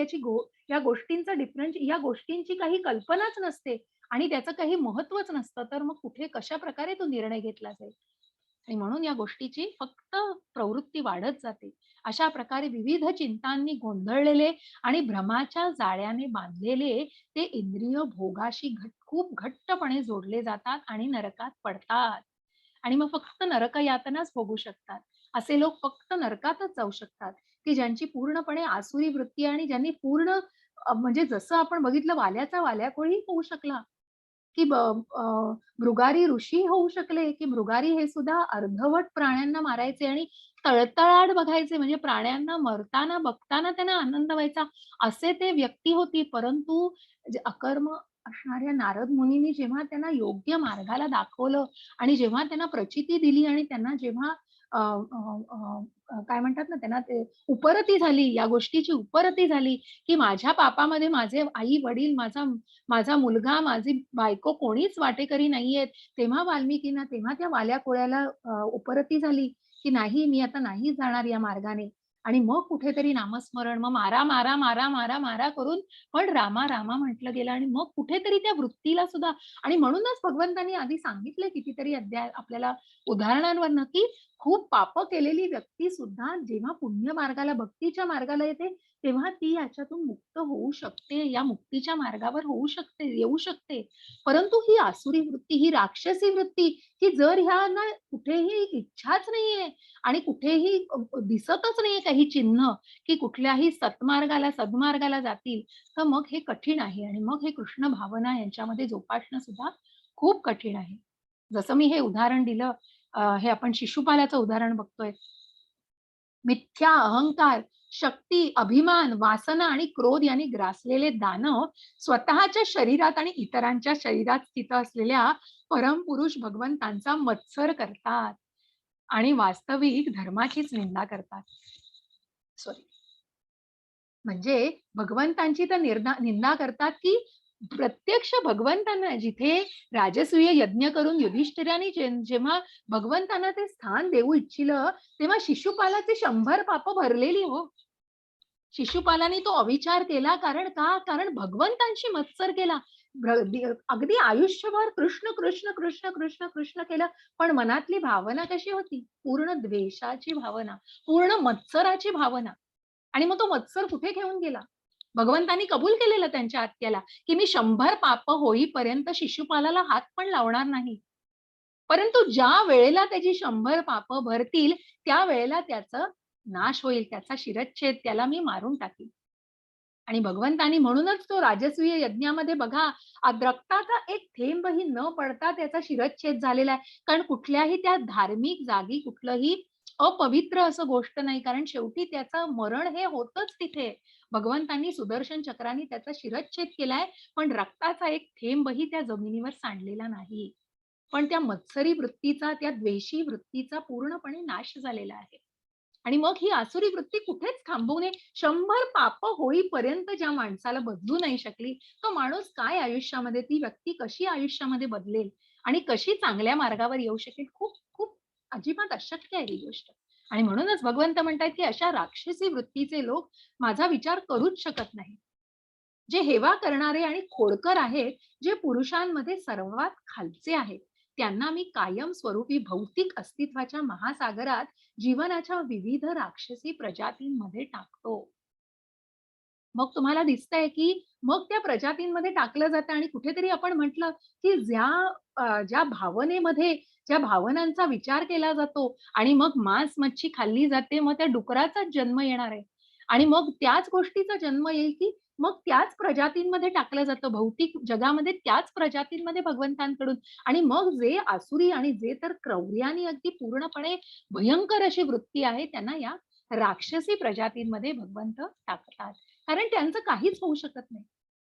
या गोष्टींचा डिफरन्स या गोष्टींची काही कल्पनाच नसते आणि त्याचं काही महत्त्वच नसतं. तर मग कुठे कशाप्रकारे तो निर्णय घेतला जाईल? आणि म्हणून या गोष्टीची फक्त प्रवृत्ती वाढत जाते. अशा प्रकारे विविध चिंतांनी गोंधळलेले आणि भ्रमाच्या जाळ्याने बांधलेले ते इंद्रिय भोगाशी खूप घट्टपणे जोडले जातात आणि नरकात पडतात. आणि मग फक्त नरक यातनाच भोगू शकतात. असे लोक फक्त नरकातच जाऊ शकतात, की ज्यांची पूर्णपणे आसुरी वृत्ती आणि ज्यांनी पूर्ण म्हणजे जसं आपण बघितलं वाल्याचा वाल्याकोळी होऊ शकला, की मृगारी ऋषी होऊ शकले, की मृगारी हे सुद्धा अर्धवट प्राण्यांना मारायचे आणि तळतळाट बघायचे म्हणजे प्राण्यांना मरताना बघताना त्यांना आनंद व्हायचा. असे ते व्यक्ती होती. परंतु जे अकर्म असणाऱ्या नारद मुनींनी जेव्हा त्यांना योग्य मार्गाला दाखवलं आणि जेव्हा त्यांना प्रचिती दिली आणि त्यांना जेव्हा अ, अ, अ, काय म्हणतात ना त्यांना ते उपरती झाली, या गोष्टीची उपरती झाली, की माझ्या पापामध्ये माझे आई-वडील, माझा माझा मुलगा, माझी बायको कोणीच वाटेकरी नाहीयेत. तेव्हा वाल्मिकींना तेव्हा त्या वाल्या-कोळ्याला उपरती झाली, की नाही मी आता नाही जाणार या मार्गाने. आणि मग कुठेतरी नामस्मरण, मग मारा, मारा, मारा, मारा, मारा करून पण रामा, रामा म्हटलं गेलं आणि मग कुठेतरी त्या वृत्तीला सुद्धा आणि म्हणूनच भगवंतांनी आधी सांगितलंय कितीतरी अध्याय आपल्याला उदाहरणांवरनं, की खूप पापं केलेली व्यक्ती सुद्धा जेव्हा पुण्य मार्गाला, भक्तीच्या मार्गाला येते, तेव्हा ती याच्यातून मुक्त होऊ शकते. या मुक्तीच्या मार्गावर होऊ शकते, येऊ शकते. परंतु ही आसुरी वृत्ती, ही राक्षसी वृत्ती, की जर ह्यांना कुठेही इच्छाच नाहीये आणि कुठेही दिसतच नाहीये काही चिन्ह, की कुठल्याही सत्मार्गाला, सद्मार्गाला जातील, तर मग हे कठीण आहे आणि मग हे कृष्ण भावना यांच्यामध्ये जोपासणं सुद्धा खूप कठीण आहे. जसं मी हे उदाहरण दिलं, हे आपण शिशुपालाचं उदाहरण बघतोय. मिथ्या अहंकार, शक्ती, अभिमान, वासना आणि क्रोध यांनी ग्रासलेले दानव स्वतःच्या शरीरात आणि इतरांच्या शरीरात स्थित असलेल्या परमपुरुष भगवंतांचा मत्सर करतात आणि वास्तविक धर्माचीच निंदा करतात. सॉरी. म्हणजे भगवंतांची तर निंदा करतात, की प्रत्यक्ष भगवंतांना जिथे राजसूय यज्ञ करून युधिष्ठिराने जेव्हा भगवंतांना ते स्थान देऊ इच्छिलं, तेव्हा शिशुपालाचे 100 पापं भरलेली हो. शिशुपालाने तो अविचार केला कारण का? कारण भगवंतांशी मत्सर केला. अगदी आयुष्यभर कृष्ण, कृष्ण, कृष्ण, कृष्ण, कृष्ण केलं, पण मनातली भावना कशी होती? पूर्ण द्वेषाची भावना, पूर्ण मत्सराची भावना. आणि मग तो मत्सर कुठे घेऊन गेला? भगवंतांनी कबूल केलेलं त्यांच्या आत्याला, की मी 100 पाप होईपर्यंत शिशुपालाला हात पण लावणार नाही. परंतु ज्या वेळेला त्याची 100 पापं भरतील, त्यावेळेला त्याचा नाश होईल, त्याचा शिरच्छेद, त्याला मी मारून टाकीन. आणि भगवंतांनी म्हणूनच तो राजसूय यज्ञामध्ये बघा, रक्ताचा एक थेंबही न पडता त्याचा शिरच्छेद झालेला आहे. कारण कुठल्याही त्या धार्मिक जागी कुठलंही अपवित्र असं गोष्ट नाही. कारण शेवटी त्याचं मरण हे होतच तिथे. भगवंतांनी सुदर्शन चक्राने त्याचा शिरच्छेद केलाय, पण रक्ताचा एक थेंबही त्या जमिनीवर सांडलेला नाही. पण त्या मत्सरी वृत्तीचा, त्या द्वेषी वृत्तीचा पूर्णपणे नाश झालेला आहे. आणि मग ही आसुरी वृत्ती कुठेच थांबवू नये. 100 पापं होईपर्यंत ज्या माणसाला बदलू नाही शकली, तो माणूस काय आयुष्यामध्ये, ती व्यक्ती कशी आयुष्यामध्ये बदलेल आणि कशी चांगल्या मार्गावर येऊ शकेल, खूप खूप अजिबात अशक्य आहे ही गोष्ट. आणि म्हणूनच भगवंत म्हणतात, की अशा राक्षसी वृत्तीचे लोक माझा विचार करूच शकत नाही. जे हेवा करणारे आणि खोडकर आहेत, जे पुरुषांमध्ये सर्वात खालचे आहेत, त्यांना मी कायम स्वरूपी भौतिक अस्तित्वाच्या महासागरात जीवनाच्या विविध राक्षसी प्रजातींमध्ये टाकतो. मग तुम्हाला दिसतंय, की मग त्या प्रजातींमध्ये टाकलं जातं आणि कुठेतरी आपण म्हटलं, की ज्या भावनेमध्ये ज्या भावनांचा विचार केला जातो आणि मग मांस-मच्छी खाल्ली जाते, मग त्या डुकराचाच जन्म येणार आहे. आणि मग त्याच गोष्टीचा जन्म येईल, की मग त्याच प्रजातींमध्ये टाकलं जातं. भौतिक जगामध्ये त्याच प्रजातींमध्ये भगवंतांकडून आणि मग जे आसुरी आणि जे तर क्रौर्याने अगदी पूर्णपणे भयंकर अशी वृत्ती आहे, त्यांना या राक्षसी प्रजातींमध्ये भगवंत टाकतात. कारण त्यांचं काहीच होऊ शकत नाही.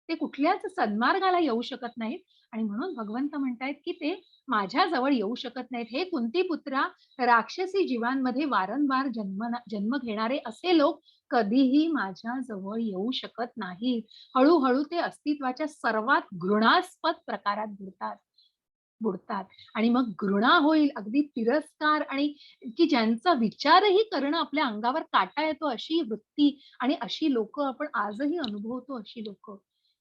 ते कुठल्याच सन्मार्गाला येऊ शकत नाहीत आणि म्हणून भगवंत म्हणतायत, की ते माझ्या जवळ येऊ शकत नाहीत. हे कुंतीपुत्रा, राक्षसी जीवांमध्ये वारंवार जन्म घेणारे असे लोक कधीही माझ्या जवळ येऊ शकत नाहीत. हळू ते अस्तित्वाच्या सर्वात घृणास्पद प्रकारात बुडतात आणि मग घृणा होईल, अगदी तिरस्कार आणि की ज्यांचा विचारही करणं आपल्या अंगावर काटा येतो अशी वृत्ती आणि अशी लोकं आपण आजही अनुभवतो अशी लोकं,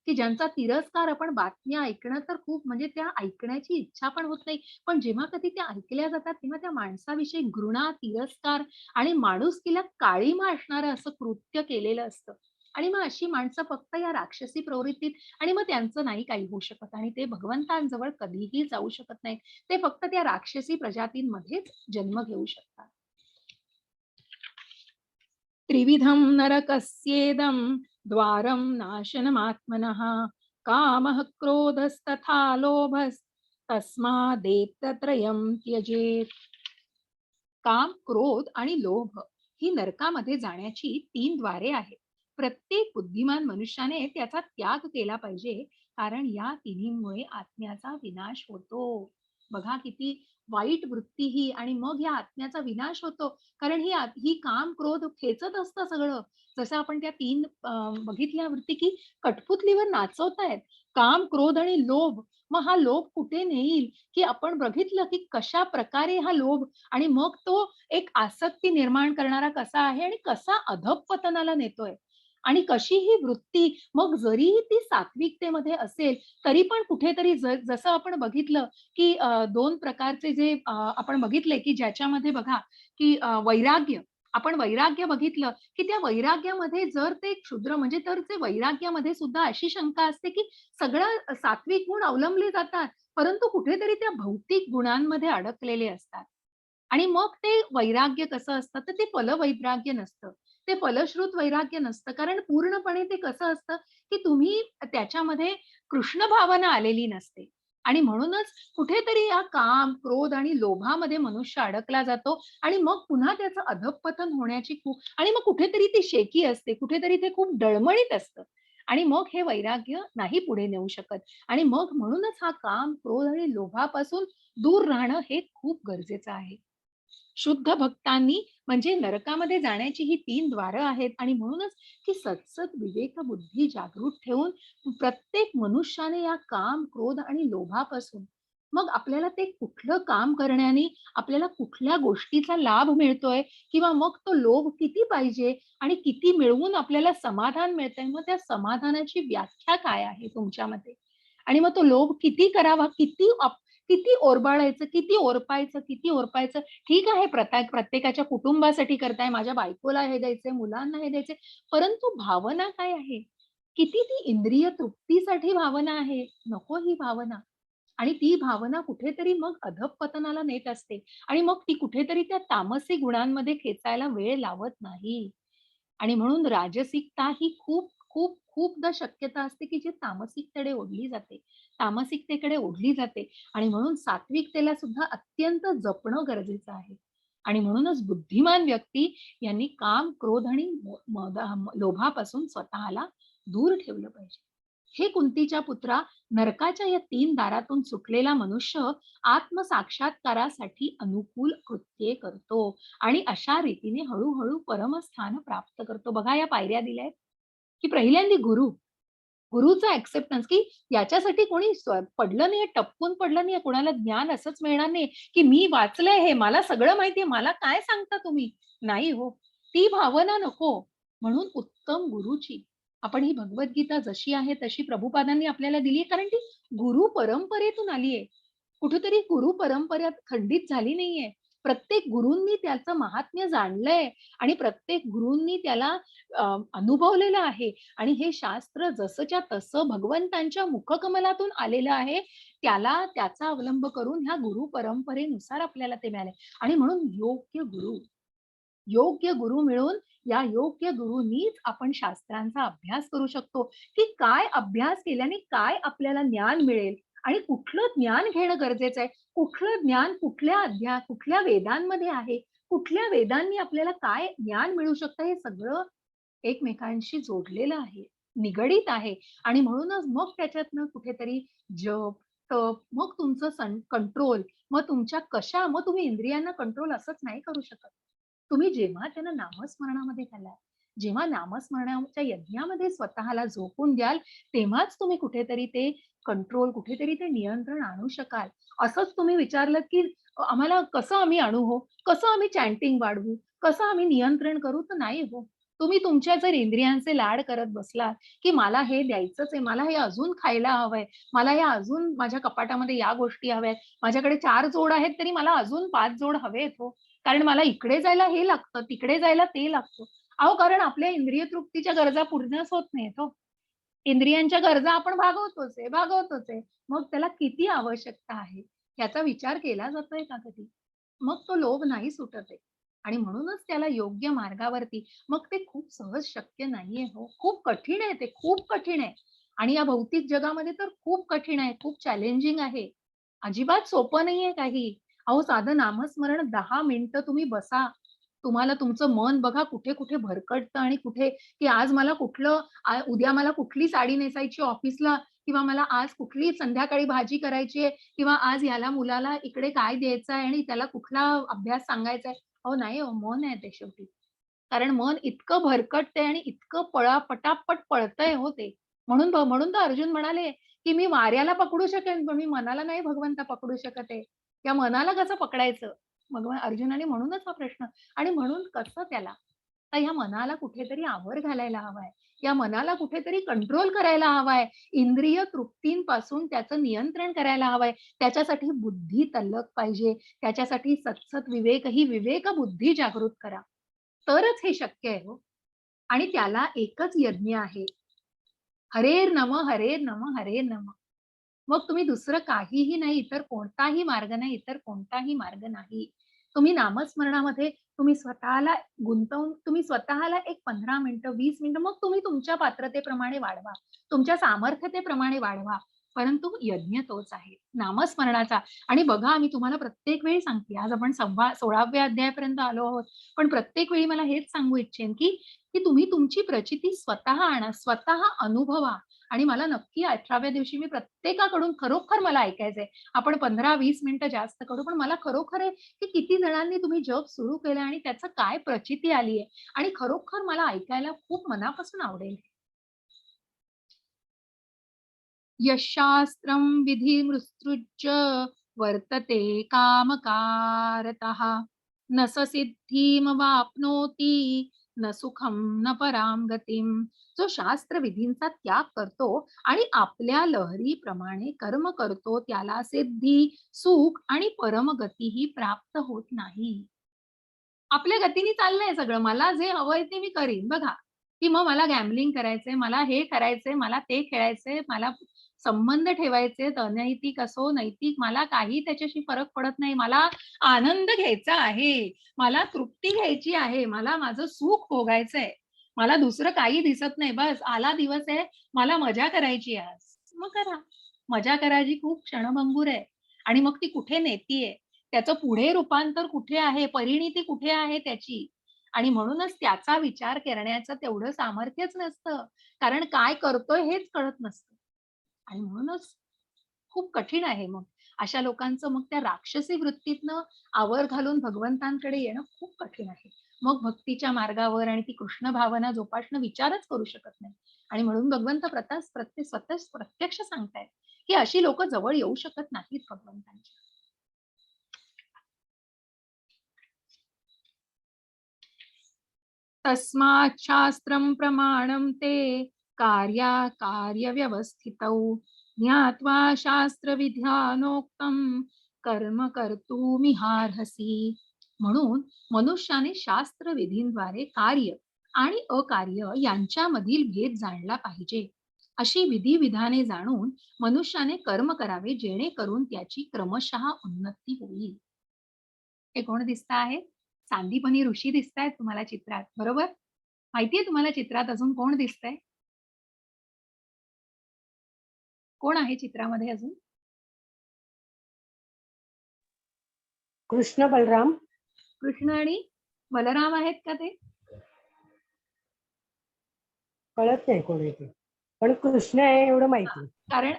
की ज्यांचा तिरस्कार आपण बातम्या ऐकणं तर खूप म्हणजे त्या ऐकण्याची इच्छा पण होत नाही. पण जेव्हा कधी त्या ऐकल्या जातात तेव्हा त्या माणसाविषयी घृणा, तिरस्कार आणि माणुसकीला काळीमा असणारं असं कृत्य केलेलं असतं. आणि मग अशी माणसं फक्त या राक्षसी प्रवृत्तीत आणि मग त्यांचं नाही काही होऊ शकत आणि ते भगवंतांजवळ कधीही जाऊ शकत नाहीत. ते फक्त त्या राक्षसी प्रजातींमध्येच जन्म घेऊ शकतात. त्रिविधं नरकस्येदं द्वारं नाशनमात्मनः कामः क्रोधस्तथा लोभस्तस्मादेतत्रयं त्यजेत. काम, क्रोध आणि लोभ ही नरकामध्ये जाण्याची 3 द्वारे आहेत. प्रत्येक बुद्धिमान मनुष्याने त्याचा त्याग केला पाहिजे, कारण या तिन्हींमुळे आत्म्याचा विनाश होतो. बघा किती वाईट वृत्ती ही आणि मग या आत्म्याचा विनाश होतो. कारण ही काम, क्रोध खेचत असतं सगळं. जसं आपण त्या 3 बघितल्या वृत्ती, की कठपुतलीवर नाचवतायत. काम, क्रोध आणि लोभ. मग हा लोभ कुठे नेईल, की आपण बघितलं, की कशाप्रकारे हा लोभ आणि मग तो एक आसक्ती निर्माण करणारा कसा आहे आणि कसा अधःपतनाला नेतोय. आणि कशी ही वृत्ती मग जरीही ती सात्विकतेमध्ये असेल, तरी पण कुठेतरी जसं आपण बघितलं, की 2 प्रकारचे जे आपण बघितले, की ज्याच्यामध्ये बघा, की वैराग्य. आपण वैराग्य बघितलं, की त्या वैराग्यामध्ये जर ते क्षुद्र म्हणजे तर ते वैराग्यामध्ये सुद्धा अशी शंका असते, की सगळं सात्विक गुण अवलंबले जातात, परंतु कुठेतरी त्या भौतिक गुणांमध्ये अडकलेले असतात. आणि मग ते वैराग्य कसं असतं, तर ते फलवैराग्य नसतं. ते फलश्रुत वैराग्य नसतं. कारण पूर्णपणे ते कसं असतं, की तुम्ही त्याच्यामध्ये कृष्ण भावना आलेली नसते. आणि म्हणूनच कुठेतरी या काम, क्रोध आणि लोभामध्ये मनुष्य अडकला जातो आणि मग पुन्हा त्याचं अधःपतन होण्याची खूप आणि मग कुठेतरी ती शेकी असते, कुठेतरी ते खूप डळमळीत असतं. आणि मग हे वैराग्य नाही पुढे नेऊ शकत. आणि मग म्हणूनच हा काम, क्रोध आणि लोभापासून दूर राहणं हे खूप गरजेचं आहे. शुद्ध भक्तांनी म्हणजे नरकामध्ये जाण्याची ही 3 द्वारं आहेत आणि म्हणूनच की सतसत विवेक बुद्धी जागृत ठेवून प्रत्येक मनुष्याने या काम, क्रोध आणि लोभापासून मग आपल्याला ते कुठलं काम करण्याने आपल्याला कुठल्या गोष्टीचा लाभ मिळतोय किंवा मग तो लोभ किती पाहिजे आणि किती मिळवून आपल्याला समाधान मिळतंय. मग त्या समाधानाची व्याख्या काय आहे तुमच्या मते? आणि मग तो लोभ किती करावा? किती ओरबाळायचं, किती ओरपायचं, किती ओरपायचं? ठीक आहे, प्रत्येकाच्या कुटुंबासाठी करताय, माझ्या बायकोला हे द्यायचंय, मुलांना हे द्यायचंय. परंतु भावना काय आहे? किती ती इंद्रिय तृप्तीसाठी भावना आहे? नको ही भावना. आणि ती भावना कुठेतरी मग अधःपतनाला नेत असते आणि मग ती कुठेतरी त्या तामसी गुणांमध्ये खेचायला वेळ लावत नाही. आणि म्हणून राजसिकता ही खूपदा शक्यता असते, की जी तामसिकतेकडे ओढली जाते. तामसिकतेकडे ओढली जाते आणि म्हणून सात्विकतेला सुद्धा अत्यंत जपणं गरजेचं आहे. आणि म्हणूनच बुद्धिमान व्यक्ती यांनी काम, क्रोध आणि लोभापासून स्वतःला दूर ठेवलं पाहिजे. हे कुंतीच्या पुत्रा, नरकाच्या या 3 दारातून सुटलेला मनुष्य आत्मसाक्षात्कारासाठी अनुकूल कृत्ये करतो आणि अशा रीतीने हळू परमस्थान प्राप्त करतो. बघा या पायऱ्या दिल्यात, की पहिल्यांदा गुरुचा एक्सेप्टन्स, की याच्यासाठी कोणी पडलं नाहीये, टपकून पडलं नाहीये. कोणाला ज्ञान असंच मिळणार नाही, की मी वाचलंय हे, मला सगळं माहितीये, मला काय सांगता तुम्ही? नाही हो. ती भावना नको. म्हणून उत्तम गुरुची आपण ही भगवद्गीता जशी आहे तशी प्रभुपादांनी आपल्याला दिली आहे. कारण ती गुरु परंपरेतून आली आहे. कुठेतरी गुरु परंपरा खंडित झाली नाहीये. प्रत्येक गुरूंनी त्याचं महात्म्य जाणलंय आणि प्रत्येक गुरूंनी त्याला अनुभवलेलं आहे. आणि हे शास्त्र जसंच्या तसं भगवंतांच्या मुखकमलातून आलेलं आहे. त्याचा अवलंब करून ह्या गुरु परंपरेनुसार आपल्याला ते मिळालंय आणि म्हणून योग्य गुरु मिळून या योग्य गुरूंनीच आपण शास्त्रांचा अभ्यास करू शकतो, की काय अभ्यास केल्याने काय आपल्याला ज्ञान मिळेल आणि कुठलं ज्ञान घेणं गरजेचं आहे. कुठलं ज्ञान कुठल्या वेदांमध्ये आहे, कुठल्या वेदांनी आपल्याला काय ज्ञान मिळू शकतं हे सगळं एकमेकांशी जोडलेलं आहे, निगडीत आहे आणि म्हणूनच मग त्याच्यातनं कुठेतरी जप, तप, मग तुमचं कंट्रोल, मग तुम्ही इंद्रियांना कंट्रोल असंच नाही करू शकत. तुम्ही जेव्हा त्यांना नामस्मरणामध्ये घालाल, जेव्हा नामस्मरणाच्या यज्ञामध्ये स्वतःला झोकून द्याल, तेव्हाच तुम्ही कुठेतरी ते कंट्रोल, कुठेतरी ते नियंत्रण आणू शकाल. असंच तुम्ही विचारलत, की आम्हाला कसं आम्ही आणू हो? कसं आम्ही चॅन्टिंग वाढवू? कसं आम्ही नियंत्रण करू? तर नाही हो. तुम्ही तुमच्या जर इंद्रियांचे लाड करत बसलात, की मला हे द्यायचंच आहे, मला हे अजून खायला हवंय, मला हे अजून माझ्या कपाटामध्ये या गोष्टी हव्यात, माझ्याकडे 4 जोड आहेत, तरी मला अजून 5 जोड हवेत हो. कारण मला इकडे जायला हे लागतं, तिकडे जायला ते लागतं. अहो, कारण आपल्या इंद्रिय तृप्तीच्या गरजा पूर्णच होत नाहीत हो. इंद्रियांच्या गरजा आपण भागवतोच आहे. मग त्याला किती आवश्यकता आहे, याचा विचार केला जातोय का कधी? मग तो लोभ नाही सुटत आहे. आणि म्हणूनच त्याला योग्य मार्गावरती मग ते खूप सहज शक्य नाहीये हो. खूप कठीण आहे ते, खूप कठीण आहे. आणि या भौतिक जगामध्ये तर खूप कठीण आहे, खूप चॅलेंजिंग आहे. अजिबात सोपं नाहीये काही. अहो, साधं नामस्मरण 10 मिनिटं तुम्ही बसा. तुम्हाला तुमचं मन बघा कुठे-कुठे भरकटतं आणि कुठे, की आज मला उद्या मला कुठली साडी नेसायची ऑफिसला, किंवा मला आज कुठली संध्याकाळी भाजी करायची आहे किंवा आज याला मुलाला इकडे काय द्यायचं आहे आणि त्याला कुठला अभ्यास सांगायचा आहे. अहो नाही हो, मन आहे ते शेवटी. कारण मन इतकं भरकटतंय आणि इतकं पटापट पळतंय हो ते. म्हणून तर अर्जुन म्हणाले, की "मी वाऱ्याला पकडू शकेन, पण मी मनाला नाही भगवंता पकडू शकत आहे." त्या मनाला कसं पकडायचं? मग अर्जुनाने म्हणूनच हा प्रश्न आणि म्हणून कसं त्याला? तर ह्या मनाला कुठेतरी आवर घालायला हवाय. या मनाला कुठेतरी कंट्रोल करायला हवाय. इंद्रिय तृप्तींपासून त्याचं नियंत्रण करायला हवंय. त्याच्यासाठी बुद्धी तल्लख पाहिजे. त्याच्यासाठी सत्सत विवेक ही विवेक बुद्धी जागृत करा. तरच हे शक्य आहे हो. आणि त्याला एकच यज्ञ आहे. हरेर नमः, हरेर नमः, हरेर नमः. मग तुम्ही दुसरं काहीही नाही, इतर कोणताही मार्ग नाही, इतर कोणताही मार्ग नाही. तुम्ही नामस्मरणामध्ये तुम्ही स्वतःला गुंतवून तुम्ही स्वतःला एक 15 मिनिटं, 20 मिनिटं मग तुम्ही तुमच्या पात्रतेप्रमाणे वाढवा. तुमच्या सामर्थ्यतेप्रमाणे वाढवा. परंतु यज्ञ तोच आहे, नामस्मरणाचा. आणि बघा मी तुम्हाला प्रत्येक वेळी सांगते, आज आपण 16व्या अध्यायापर्यंत आलो आहोत. पण प्रत्येक वेळी मला हेच सांगू इच्छेन, की की तुम्ही तुमची प्रचिती स्वतः आणा, स्वतः अनुभवा. आणि मला नक्की 18व्या दिवशी मी प्रत्येकाकडून खरोखर मला ऐकायचंय. आपण 15-20 मिनिटं जास्त करू, पण मला खरोखर आहे, की किती जणांनी तुम्ही जप सुरू केलं आणि त्याचं काय प्रचिती आलीये आणि खरोखर मला ऐकायला खूप मनापासून आवडेल. यशास्त्रं विधिमुत्सृज्य वर्तते कामकारतः न स सिद्धिमवाप्नोति न सुखं न पराम गतिम. जो शास्त्र विधींचा त्याग करतो आणि आपल्या लहरीप्रमाणे कर्म करतो त्याला सिद्धी, सुख आणि परमगतीही प्राप्त होत नाही. आपल्या गतीने चाललंय सगळं. मला जे हवंय ते मी करीन बघा, की मग मला गॅम्बलिंग करायचंय, मला हे करायचंय, मला ते खेळायचंय, मला संबंध ठेवायचेत, अनैतिक असो, नैतिक मला काही त्याच्याशी फरक पडत नाही. मला आनंद घ्यायचा आहे, मला तृप्ती घ्यायची आहे, मला माझं सुख भोगायचंय. मला दुसरं काही दिसत नाही. बस आला दिवस आहे, मला मजा करायची आहे आज. मग करा. मजा करायची खूप क्षणभंगुर आहे आणि मग ती कुठे नेतीये? त्याचं पुढे रूपांतर कुठे आहे, परिणिती कुठे आहे त्याची? आणि म्हणूनच त्याचा विचार करण्याचं तेवढं सामर्थ्यच नसतं. कारण काय करतोय हेच कळत नसतं. आणि म्हणूनच खूप कठीण आहे मग. अशा लोकांचं मग त्या राक्षसी वृत्तीतनं आवर घालून भगवंतांकडे येणं खूप कठीण आहे. मग भक्तीच्या मार्गावर आणि ती कृष्ण भावना जोपासणं विचारच करू शकत नाही. आणि म्हणून भगवंत स्वतः प्रत्यक्ष सांगतायत, की अशी लोकं जवळ येऊ शकत नाहीत भगवंतांच्या. तस्मात् शास्त्रं प्रमाणं ते कार्याकार्यव्यवस्थितौ ज्ञात्वा शास्त्रविधानोक्तं कर्म कर्तुमिहार्हसि. म्हणून मनुष्याने शास्त्र विधींद्वारे कार्य आणि अकार्य यांच्यामधील भेद जाणला पाहिजे. अशी विधी विधाने जाणून मनुष्याने कर्म करावे जेणेकरून त्याची क्रमशः उन्नती होईल. हे कोण दिसत आहे? सांदीपनी ऋषी दिसतायत तुम्हाला चित्रात, बरोबर? माहितीये तुम्हाला चित्रात अजून कोण दिसतंय? कोण आहे चित्रामध्ये अजून? कृष्ण बलराम. कृष्ण आणि बलराम आहेत का ते? कळत नाही कोण आहे ते, पण कृष्ण आहे एवढं माहिती. कारण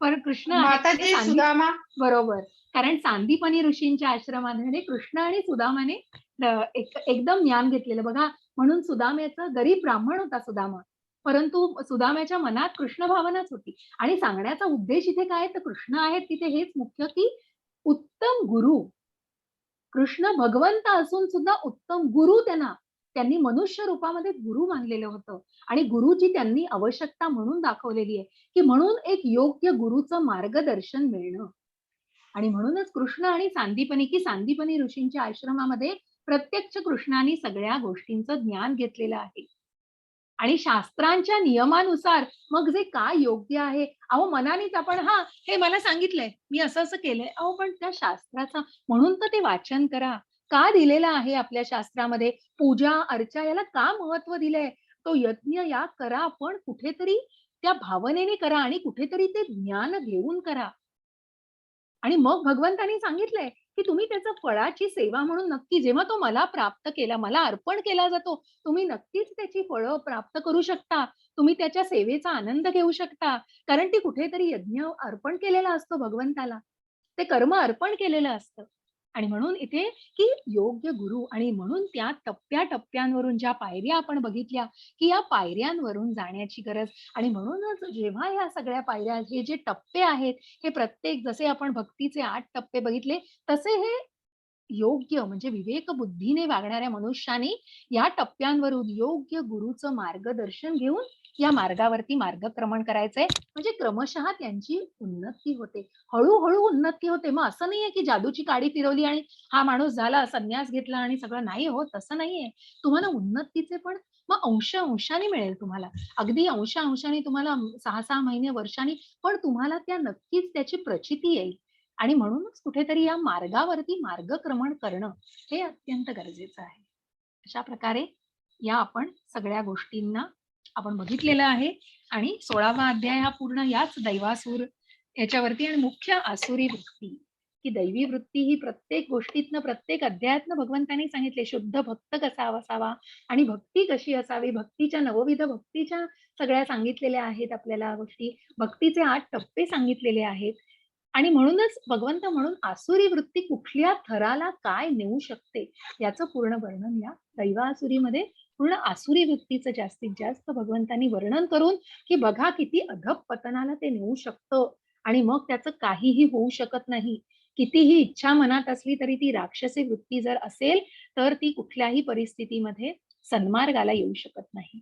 पण कृष्ण आहेत ते माताजी सुदामा. बरोबर. कारण सांदीपनी ऋषींच्या आश्रमामध्ये कृष्ण आणि सुदामाने एकदम ज्ञान घेतलेलं बघा. म्हणून सुदाम्याचा गरीब ब्राह्मण होता सुदामा. परंतु सुदाम्याच्या मनात कृष्ण भावनाच होती. आणि सांगण्याचा उद्देश इथे काय तर कृष्ण आहेत तिथे हेच मुख्य, की उत्तम गुरु. कृष्ण भगवंत असून सुद्धा उत्तम गुरु त्यांनी मनुष्य रूपामध्ये गुरु मानलेलं होतं. आणि गुरुची त्यांनी आवश्यकता म्हणून दाखवलेली आहे, की म्हणून एक योग्य गुरुचं मार्गदर्शन मिळणं. आणि म्हणूनच कृष्ण आणि सांदीपनी ऋषींच्या आश्रमामध्ये प्रत्यक्ष कृष्णाने सगळ्या गोष्टींचं ज्ञान घेतलेलं आहे. आणि शास्त्रांच्या नियमानुसार मग जे काय योग्य आहे, अहो मनानेच आपण हे मला सांगितलंय, मी असं केलंय. अहो पण त्या शास्त्राचा म्हणून तर ते वाचन करा. का दिलेलं आहे आपल्या शास्त्रामध्ये? पूजा, अर्चा याला का महत्व दिलंय? तो यज्ञ याग करा, पण कुठेतरी त्या भावनेने करा आणि कुठेतरी ते ज्ञान घेऊन करा. आणि मग भगवंतांनी सांगितलंय, की तुम्ही त्याचा फळाची सेवा म्हणून नक्की जेव्हा तो मला प्राप्त केला, मला अर्पण केला जातो, तुम्ही नक्कीच त्याची फळं प्राप्त करू शकता. तुम्ही त्याच्या सेवेचा आनंद घेऊ शकता. कारण ती कुठेतरी यज्ञ अर्पण केलेला असतो भगवंताला. ते कर्म अर्पण केलेलं असतं. आणि म्हणून इथे की योग्य गुरु आणि म्हणून त्या टप्प्या-टप्प्यांवरून ज्या पायऱ्या आपण बघितल्या, की या पायऱ्यांवरून जाण्याची गरज आणि म्हणूनच जेव्हा ह्या सगळ्या पायऱ्या हे जे टप्पे आहेत, हे प्रत्येक जसे आपण भक्तीचे 8 टप्पे बघितले, तसे हे योग्य म्हणजे विवेक बुद्धीने वागणाऱ्या मनुष्याने या टप्प्यांवरून योग्य गुरुचं मार्गदर्शन घेऊन या मार्गावरती मार्गक्रमण करायचंय. म्हणजे क्रमशः त्यांची उन्नती होते. हळू-हळू उन्नती होते. मग असं नाहीये की जादूची काडी फिरवली आणि हा माणूस झाला, संन्यास घेतला आणि सगळं नाही होत, तसं नाहीये. तुम्हाला उन्नतीचे पण मग अंश-अंशाने मिळेल तुम्हाला. अगदी अंश-अंशाने तुम्हाला 6-6 महिने, वर्षांनी पण तुम्हाला त्या नक्कीच त्याची प्रचिती येईल. आणि म्हणूनच कुठेतरी या मार्गावरती मार्गक्रमण करणं हे अत्यंत गरजेचं आहे. अशा प्रकारे या आपण सगळ्या गोष्टींना आपण बघितलेलं आहे आणि 16वा अध्याय हा पूर्ण याच दैवासूर याच्यावरती आणि मुख्य आसुरी वृत्ती, की दैवी वृत्ती ही प्रत्येक गोष्टीतनं, प्रत्येक अध्यायातनं भगवंतांनी सांगितले शुद्ध भक्त कसा असावा आणि भक्ती कशी असावी. भक्तीच्या नवविध भक्तीच्या सगळ्या सांगितलेल्या आहेत आपल्याला गोष्टी. भक्तीचे 8 टप्पे सांगितलेले आहेत. आणि म्हणूनच भगवंत म्हणून आसुरी वृत्ती कुठल्या थराला काय नेऊ शकते याचं पूर्ण वर्णन या दैवासुरीमध्ये पूर्ण आसुरी वृत्तीचं जास्तीत जास्त भगवंतांनी वर्णन करून की बघा किती अधःपतनाला ते नेऊ शकतं आणि मग त्याचं काहीही होऊ शकत नाही. कितीही इच्छा मनात असली तरी ती राक्षसी वृत्ती जर असेल तर ती कुठल्याही परिस्थितीमध्ये सन्मार्गाला येऊ शकत नाही.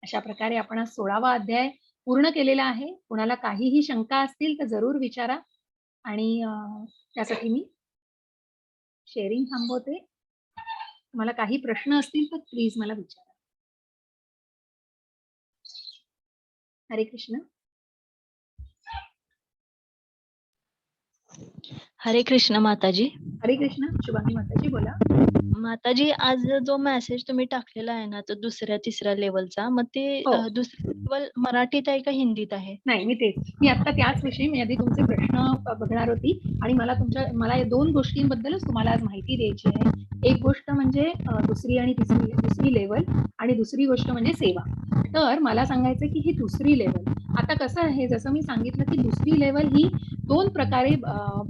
अशा प्रकारे आपण हा 16वा अध्याय पूर्ण केलेला आहे. कुणाला काहीही शंका असतील तर जरूर विचारा. आणि त्यासाठी मी शेअरिंग थांबवते. तुम्हाला काही प्रश्न असतील तर प्लीज मला विचारा. हरे कृष्ण. हरे कृष्ण माताजी. हरे कृष्ण. शुभांगी माताजी बोला. माताजी, आज जो मेसेज तुम्ही टाकलेला आहे ना, तो दुसऱ्या तिसऱ्या लेवलचा, मग ते हो. दुसरा लेवल मराठीत आहे का हिंदीत आहे? नाही, मी आता त्याच विषयी मी आधी तुमचे प्रश्न बघणार होती आणि मला या 2 गोष्टींबद्दलच तुम्हाला आज माहिती द्यायची आहे. एक गोष्ट म्हणजे दुसरी आणि दुसरी लेवल आणि दुसरी गोष्ट म्हणजे सेवा. तर मला सांगायचं की ही दुसरी लेवल आता कसं आहे, जसं मी सांगितलं की दुसरी लेवल ही 2 प्रकारे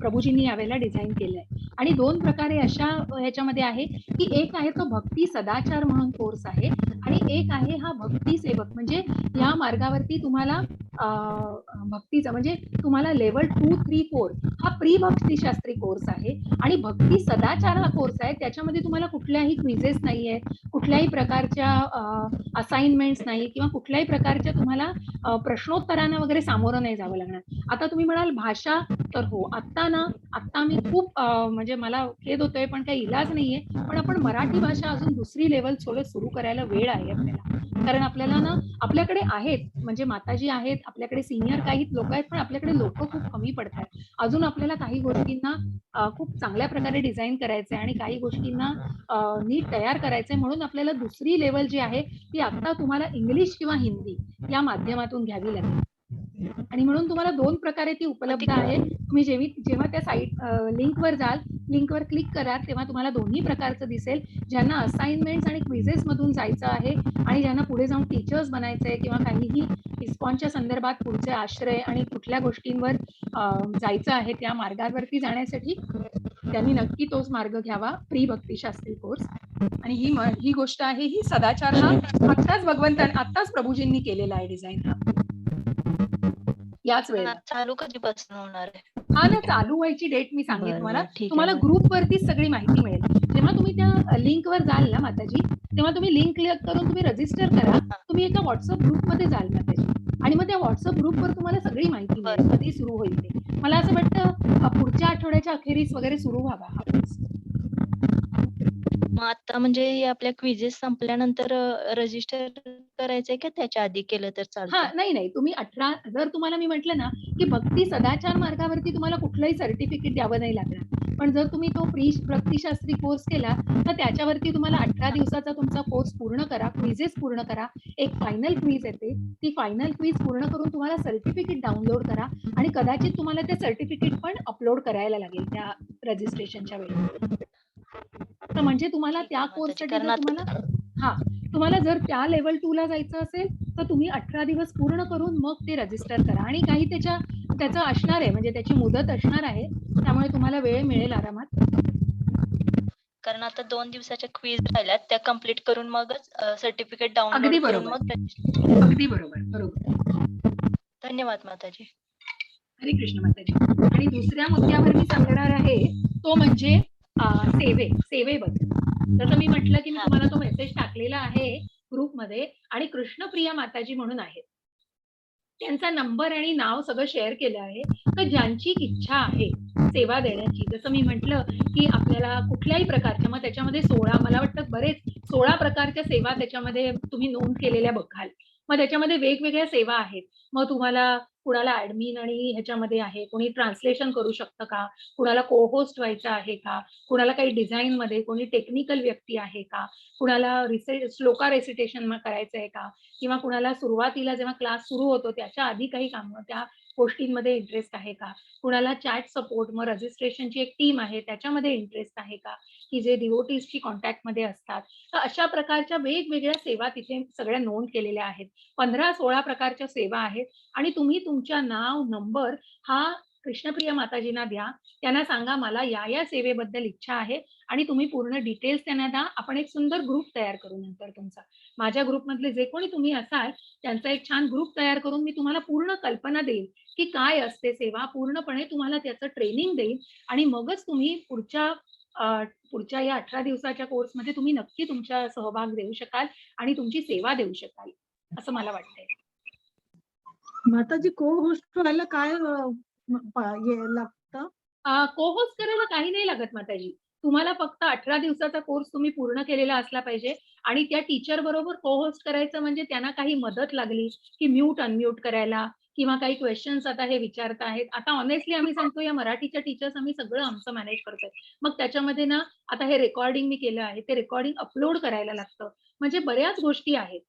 प्रभूजींनी यावेळेला डिझाइन केलंय आणि 2 प्रकारे अशा ह्याच्यामध्ये आहे की एक आहे तो भक्ती सदाचार म्हणून कोर्स आहे आणि एक आहे हा भक्ती सेवक म्हणजे या मार्गावरती तुम्हाला भक्तीचा म्हणजे तुम्हाला लेवल 2, 3, 4 हा प्री भक्तिशास्त्री कोर्स आहे आणि भक्ती सदाचार हा कोर्स आहे. त्याच्यामध्ये तुम्हाला कुठल्याही क्विझेस नाहीये, कुठल्याही प्रकारच्या असाइनमेंट्स नाही किंवा कुठल्याही प्रकारच्या तुम्हाला प्रश्नोत्तरांना वगैरे सामोरं नाही जावं लागणार. आता तुम्ही म्हणाल भाषा, तर हो, आत्ता मी खूप म्हणजे मला खेद होतोय पण काही इलाज नाहीये. पण आपण मराठी भाषा अजून दुसरी लेवल थोडं सुरू करायला वेळ आहे आपल्याला. कारण आपल्याला ना आपल्याकडे आहेत म्हणजे माताजी आहेत, आपल्याकडे सीनियर काही लोक आहेत, पण आपल्याकडे लोक खूप कमी पडतात. अजून आपल्याला काही गोष्टींना खूप चांगल्या प्रकारे डिझाईन करायचंय आणि काही गोष्टींना नीट तयार करायचंय. म्हणून आपल्याला दुसरी लेवल जी आहे ती आता तुम्हाला इंग्लिश किंवा हिंदी या माध्यमातून घ्यावी लागेल आणि म्हणून तुम्हाला 2 प्रकारे ती उपलब्ध आहे. तुम्ही जेव्हा त्या साईट लिंकवर जाल, लिंकवर क्लिक करा, तेव्हा तुम्हाला दोन्ही प्रकारचं दिसेल. ज्यांना असाइनमेंट्स आणि क्विझेस मधून जायचं आहे आणि ज्यांना पुढे जाऊन टीचर्स बनायचंय किंवा काहीही इस्कॉनच्या संदर्भात पुढचे आश्रय आणि कुठल्या गोष्टींवर जायचं आहे त्या मार्गावरती जाण्यासाठी त्यांनी नक्की तोच मार्ग घ्यावा, प्री भक्तिशास्त्री कोर्स. आणि ही गोष्ट आहे, ही सदाचार हा आत्ताच प्रभूजींनी केलेला आहे डिझाईन हा याच वेळेला. चालू कधीपासून होणार आहे? हा ना, चालू व्हायची डेट मी सांगेन तुम्हाला. ठीक तुम्हाला आहे. ग्रुपवरतीच सगळी माहिती मिळेल. जेव्हा तुम्ही त्या लिंकवर जाल ना माताजी, तेव्हा तुम्ही लिंक क्लिक करून तुम्ही रजिस्टर करा. तुम्ही एका व्हॉट्सअप ग्रुपमध्ये जाल माताजी आणि मग त्या व्हॉट्सअप ग्रुपवर तुम्हाला सगळी माहिती मिळेल कधी सुरू होईल ते. मला असं वाटतं पुढच्या आठवड्याच्या अखेरीस वगैरे सुरू व्हावा हा कोर्स. मग आता म्हणजे हे आपल्या क्विझेस संपल्यानंतर रजिस्टर करायचंय का त्याच्या आधी केलं तर हा, चालतं? नाही तुम्ही 18 जर तुम्हाला मी म्हटलं ना की भक्ती सदाचार मार्गावरती तुम्हाला कुठलंही सर्टिफिकेट द्यावं नाही लागणार. पण जर तुम्ही तो भक्तिशास्त्री कोर्स केला तर त्याच्यावरती तुम्हाला 18 दिवसाचा तुमचा कोर्स पूर्ण करा, क्विझेस पूर्ण करा, एक फायनल क्विज येते, ती फायनल क्विज पूर्ण करून तुम्हाला सर्टिफिकेट डाउनलोड करा आणि कदाचित तुम्हाला ते सर्टिफिकेट पण अपलोड करायला लागेल त्या रजिस्ट्रेशनच्या वेळी. तर म्हणजे तुम्हाला ठीक त्या आहे माताजी, कोर्ससाठी कारण जर आता तुम्हाला जर त्या लेवल 2 ला जायचं असेल तर तुम्ही 18 दिवस पूर्ण करून मग ते रजिस्टर करा आणि काही त्याचं असणार आहे, म्हणजे त्याची मुदत असणार आहे, त्यामुळे तुम्हाला वेळ मिळेल आरामात. कारण आता 2 दिवसाच्या क्विज राहिल्यात, त्या कंप्लीट करून मगच सर्टिफिकेट डाउनलोड अगदी करून बरोबर. मग रजिस्टर. अगदी बरोबर. धन्यवाद माताजी. हरे कृष्ण माताजी. आणि दुसऱ्या मुद्द्यावर मी सांगणार आहे तो म्हणजे सेवेबद्दल. जसं मी म्हटलं की मी तुम्हाला तो मेसेज टाकलेला आहे ग्रुपमध्ये आणि कृष्णप्रिया माताजी म्हणून आहेत, त्यांचा नंबर आणि नाव सगळं शेअर केलं आहे. तर ज्यांची इच्छा आहे सेवा देण्याची, जसं मी म्हटलं की आपल्याला कुठल्याही प्रकारच्या, मग त्याच्यामध्ये 16 मला वाटतं बरेच 16 प्रकारच्या सेवा त्याच्यामध्ये तुम्ही नोंद केलेल्या बघाल. मग त्याच्यामध्ये वेगवेगळ्या सेवा आहेत. मग तुम्हाला कुणाला ऍडमिन आणि ह्याच्यामध्ये आहे, कोणी ट्रान्सलेशन करू शकतं का, कुणाला को होस्ट व्हायचं आहे का, कुणाला काही डिझाईन मध्ये कोणी टेक्निकल व्यक्ती आहे का, कुणाला श्लोका रेसिटेशन करायचं आहे का, किंवा कुणाला सुरुवातीला जेव्हा क्लास सुरू होतो त्याच्या आधी काही कामं त्या गोष्टींमध्ये इंटरेस्ट आहे का, कुणाला चॅट सपोर्ट, मग रजिस्ट्रेशनची एक टीम आहे त्याच्यामध्ये इंटरेस्ट आहे का, की जे डिवोटीजची कॉन्टॅक्ट मध्ये असतात. तर अशा प्रकारच्या वेगवेगळ्या सेवा तिथे सगळ्या नोंद केलेल्या आहेत. 15-16 प्रकारच्या सेवा आहेत आणि तुम्ही तुमच्या नाव, नंबर हा कृष्णप्रिया माताजींना द्या. त्यांना सांगा मला या सेवेबद्दल इच्छा आहे आणि तुम्ही पूर्ण डिटेल्स त्यांना द्या. आपण एक सुंदर ग्रुप तयार करू नंतर तुमचा. माझ्या ग्रुपमधले जे कोणी तुम्ही असाल त्यांचा एक छान ग्रुप तयार करून मी तुम्हाला पूर्ण कल्पना देईल की काय असते सेवा, पूर्णपणे तुम्हाला त्याचं ट्रेनिंग देईल आणि मगच तुम्ही पुढच्या या 18 दिवसाच्या कोर्समध्ये तुम्ही नक्की तुमचा सहभाग देऊ शकाल आणि तुमची सेवा देऊ शकाल, असं मला वाटतंय. माताजी को होस्ट व्हायला काय लागतं? को होस्ट करायला काही नाही लागत माताजी. तुम्हाला फक्त 18 दिवसाचा कोर्स तुम्ही पूर्ण केलेला असला पाहिजे आणि त्या टीचर बरोबर को होस्ट करायचं, म्हणजे त्यांना काही मदत लागली की म्यूट अनम्यूट करायला किंवा काही क्वेश्चन्स आता हे विचारत आहेत. आता ऑनेस्टली आम्ही सांगतो या मराठीच्या टीचर्स आम्ही सगळं आमचं मॅनेज करतोय. मग त्याच्यामध्ये ना आता हे रेकॉर्डिंग मी केलं आहे, ते रेकॉर्डिंग अपलोड करायला लागतं. म्हणजे बऱ्याच गोष्टी आहेत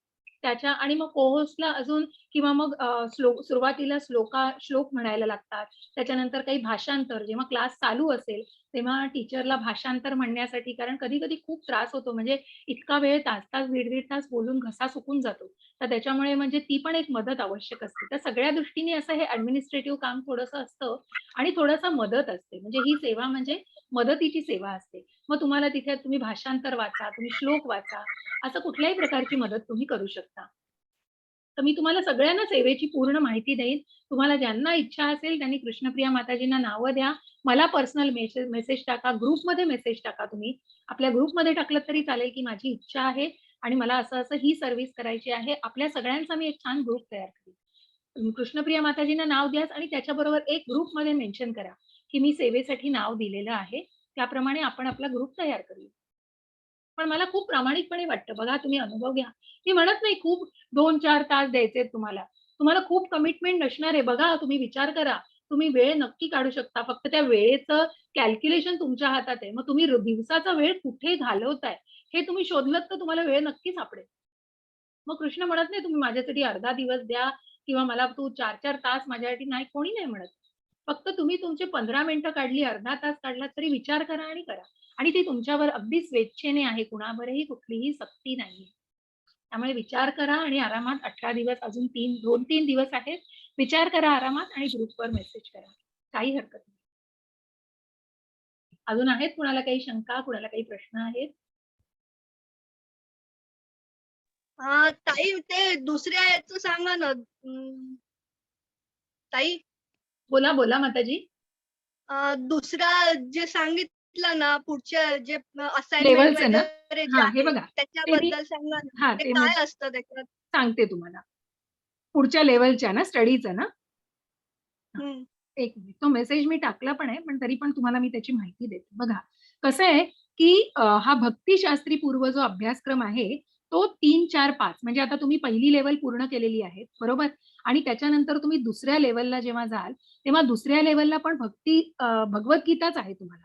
त्याच्या आणि मग को होस्टला अजून किंवा मग सुरुवातीला श्लोक म्हणायला लागतात. त्याच्यानंतर काही भाषांतर, जेव्हा क्लास चालू असेल तेव्हा टीचरला भाषांतर म्हणण्यासाठी, कारण कधी-कधी खूप त्रास होतो, म्हणजे इतका वेळ तास-तास, दीड-दीड तास बोलून घसा सुकून जातो. तर त्याच्यामुळे म्हणजे ती पण एक मदत आवश्यक असते. तर सगळ्या दृष्टीने असं हे ॲडमिनिस्ट्रेटिव्ह काम थोडंसं असतं आणि थोडासा मदत असते. म्हणजे ही सेवा म्हणजे मदतीची सेवा असते. मग तुम्हाला तिथे तुम्ही भाषांतर वाचा, तुम्ही श्लोक वाचा, असं कुठल्याही प्रकारची मदत तुम्ही करू शकता. तर मी तुम्हाला सगळ्यांना सेवेची पूर्ण माहिती देईन. तुम्हाला ज्यांना इच्छा असेल त्यांनी कृष्णप्रिया माताजींना नावं द्या. मला पर्सनल मेसेज टाका, ग्रुपमध्ये मेसेज टाका तुम्ही. आपल्या ग्रुपमध्ये टाकलं तरी चालेल, की माझी इच्छा आहे आणि मला असं-असं ही सर्व्हिस करायची आहे. आपल्या सगळ्यांचा मी एक छान ग्रुप तयार करेन. कृष्णप्रिया माताजींना नाव द्या आणि त्याच्याबरोबर एक ग्रुपमध्ये मेन्शन करा, की मी सेवेसाठी नाव दिलेलं आहे. त्याप्रमाणे आपण आपला ग्रुप तयार करूया. पण मला खूप प्रामाणिकपणे वाटतं. बघा तुम्ही अनुभव घ्या. मी म्हणत नाही खूप 2-4 तास द्यायचेत तुम्हाला. तुम्हाला खूप कमिटमेंट नसणार आहे. बघा तुम्ही विचार करा. तुम्ही वेळ नक्की काढू शकता. फक्त त्या वेळेचं कॅल्क्युलेशन तुमच्या हातात आहे. मग तुम्ही दिवसाचा वेळ कुठे घालवताय हे तुम्ही शोधलत तर तुम्हाला वेळ नक्की सापडेल. मग कृष्ण म्हणत नाही तुम्ही माझ्यासाठी अर्धा दिवस द्या किंवा मला तू 4-4 तास माझ्यासाठी, नाही, कोणी नाही म्हणत. फक्त तुम्ही तुमचे 15 मिनिटं काढली, अर्धा तास काढला तरी विचार करा आणि करा. आणि ती तुमच्यावर अगदी स्वेच्छेने आहे, कुणावरही कुठलीही सक्ती नाहीये. त्यामुळे विचार करा आणि आरामात 18 दिवस, अजून 2-3 दिवस आहेत. विचार करा आरामात आणि ग्रुपवर मेसेज करा. काही हरकत नाही. अजून आहेत कुणाला काही शंका, कुणाला काही प्रश्न आहेत? ताई ते दुसऱ्या याचं सांगा ना. ताई बोला, बोला माताजी. दुसरा जे सांगितलं ना, पुढच्या जे असाइनमेंट लेव्हलचं ना? वगैरे जे हां, हे आहे बघा. ते मी त्याच्याबद्दल सांगा ना. हां, ते ते काय असतं त्याच्यात? सांगते तुम्हाला. पुढच्या लेव्हलच्या ना स्टडीचं ना? हां, हं. एक मिनिट. तो मेसेज मी टाकला पण आहे, पण तरी पण तुम्हाला मी त्याची माहिती देते. बघा, कसं आहे, की हा भक्तिशास्त्री पूर्व जो अभ्यासक्रम आहे, तो 3, 4, 5 म्हणजे आता तुम्ही पहिली लेव्हल पूर्ण केलेली आहे, बरोबर? आणि त्याच्यानंतर तुम्ही दुसऱ्या लेव्हलला जेव्हा जाल, तेव्हा दुसऱ्या लेव्हलला पण भगवद्गीताच आहे तुम्हाला.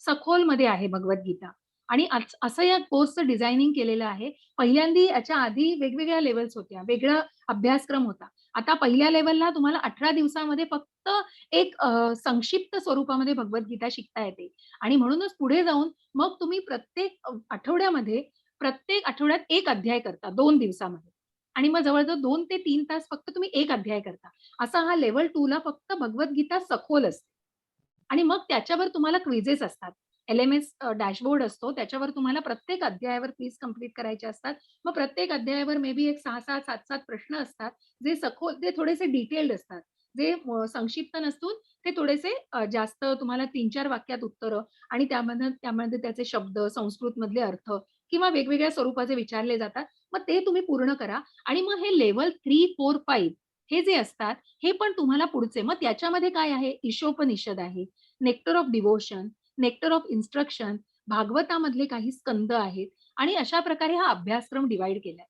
सखोलमध्ये आहे भगवद्गीता. आणि असं या कोर्सचं डिझायनिंग केलेलं आहे. पहिल्यांदा याच्या आधी वेगवेगळ्या लेव्हल्स होत्या, वेगळा अभ्यासक्रम होता. आता पहिल्या लेव्हलला तुम्हाला 18 दिवसामध्ये फक्त एक संक्षिप्त स्वरूपामध्ये भगवद्गीता शिकता येते आणि म्हणूनच पुढे जाऊन मग तुम्ही प्रत्येक आठवड्यामध्ये प्रत्येक आठवड्यात 1 अध्याय करता 2 दिवसामध्ये आणि मग जवळ-जवळ 2 ते 3 तास फक्त तुम्ही 1 अध्याय करता. असा हा लेव्हल 2 ला फक्त भगवद्गीता सखोल असते. आणि मग त्याच्यावर तुम्हाला क्विझेस असतात. एल-एम-एस डॅशबोर्ड असतो. त्याच्यावर तुम्हाला प्रत्येक अध्यायावर क्विझ कंप्लीट करायचे असतात. मग प्रत्येक अध्यायावर मे बी एक 6-6, 7-7 प्रश्न असतात. जे सखोल ते थोडेसे डिटेल्ड असतात. जे संक्षिप्त नसून ते थोडेसे जास्त तुम्हाला 3-4 वाक्यात उत्तरं आणि त्यामध्ये त्याचे शब्द, संस्कृतमधले अर्थ किंवा वेगवेगळ्या स्वरूपाचे विचारले जातात. मग ते तुम्ही पूर्ण करा आणि मग हे लेव्हल 3, 4, 5 हे जे असतात, हे पण तुम्हाला पुढचे. मग त्याच्यामध्ये काय आहे? ईशोपनिषद आहे, nectar of devotion, nectar of instruction, भागवतामधले काही स्कंद आहेत आणि अशा प्रकारे हा अभ्यासक्रम डिव्हाईड केलाय.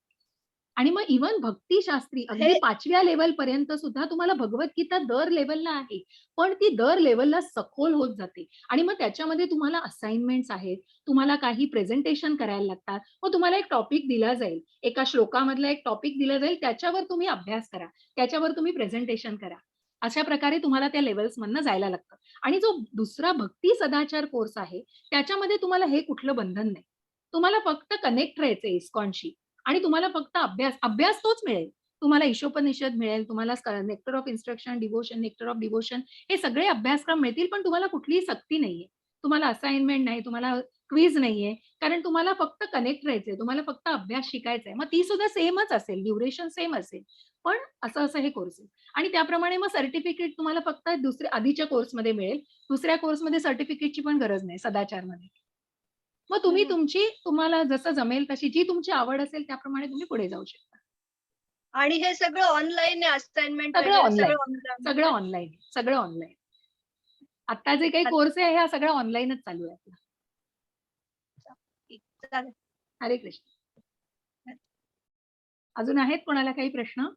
आणि मग इव्हन भक्तिशास्त्री अगदी हे 5व्या लेव्हल पर्यंत सुद्धा तुम्हाला भगवद्गीता दर लेव्हलला आहे. पण ती दर लेव्हलला सखोल होत जाते आणि मग त्याच्यामध्ये तुम्हाला असाइनमेंट्स आहेत. तुम्हाला काही प्रेझेंटेशन करायला लागतात. मग तुम्हाला एक टॉपिक दिला जाईल. एका श्लोकामधला एक टॉपिक दिला जाईल. त्याच्यावर तुम्ही अभ्यास करा. त्याच्यावर तुम्ही प्रेझेंटेशन करा. अशा प्रकारे तुम्हाला त्या लेव्हल्समधनं जायला लागतं. आणि जो दुसरा भक्ती सदाचार कोर्स आहे, त्याच्यामध्ये तुम्हाला हे कुठलं बंधन नाही. तुम्हाला फक्त कनेक्ट राहायचंय इस्कॉनशी आणि तुम्हाला फक्त अभ्यास तोच मिळेल. तुम्हाला ईशोपनिषद मिळेल, तुम्हाला nectar of instruction, devotion, nectar of devotion हे सगळे अभ्यासक्रम मिळतील, पण तुम्हाला कुठलीही सक्ती नाहीये. तुम्हाला असाइनमेंट नाही, तुम्हाला क्विज नाहीये, कारण तुम्हाला फक्त कनेक्ट राहायचंय, तुम्हाला फक्त अभ्यास शिकायचा आहे. मग ती सुद्धा सेमच असेल, ड्युरेशन सेम असेल. पण असं हे कोर्स आहे. आणि त्याप्रमाणे मग सर्टिफिकेट तुम्हाला फक्त दुसऱ्या आधीच्या कोर्समध्ये मिळेल. दुसऱ्या कोर्समध्ये सर्टिफिकेटची पण गरज नाही सदाचारमध्ये. मग तुम्ही तुम्हाला जसं जमेल तशी जी तुमची आवड असेल त्याप्रमाणे तुम्ही पुढे जाऊ शकता. आणि हे सगळं ऑनलाईन आहे असाइनमेंट सगळं वगैरे ऑनलाईन. सगळं सगळं ऑनलाईन. ऑनलाईन. सगळं ऑनलाईन. आता जे काही कोर्स आहे हा सगळा ऑनलाईनच चालू आहे आपला. चालेल. हरे कृष्ण. अजून आहेत कोणाला काही प्रश्न?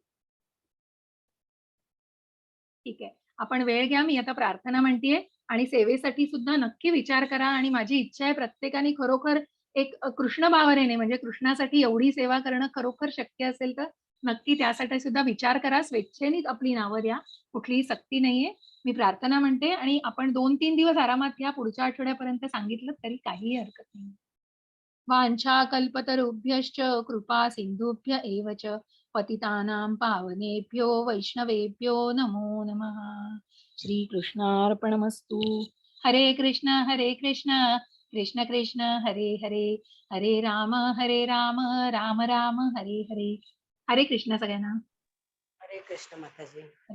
ठीक आहे. आपण वेळ घ्या. मी आता प्रार्थना म्हणतेय आणि सेवेसाठी सुद्धा नक्की विचार करा आणि माझी इच्छा आहे प्रत्येकाने खरोखर एक कृष्ण भावनेने म्हणजे कृष्णासाठी एवढी सेवा करणं खरोखर शक्य असेल तर नक्की त्यासाठी सुद्धा विचार करा. स्वेच्छेने आपली नावं द्या. कुठलीही सक्ती नाहीये. मी प्रार्थना म्हणते आणि आपण 2-3 दिवस आरामात घ्या. पुढच्या आठवड्यापर्यंत सांगितलं तरी काहीही हरकत नाही. वाञ्छा कल्पतरुभ्यश्च कृपा सिन्धुभ्य एव च पतितानां पावनेभ्यो वैष्णवेभ्यो नमो नमः. श्रीकृष्णार्पणमस्तु. हरे कृष्ण कृष्ण कृष्ण हरे हरे, हरे राम राम राम हरे हरे. हरे कृष्ण सगळ्यांना. हरे कृष्ण माताजी.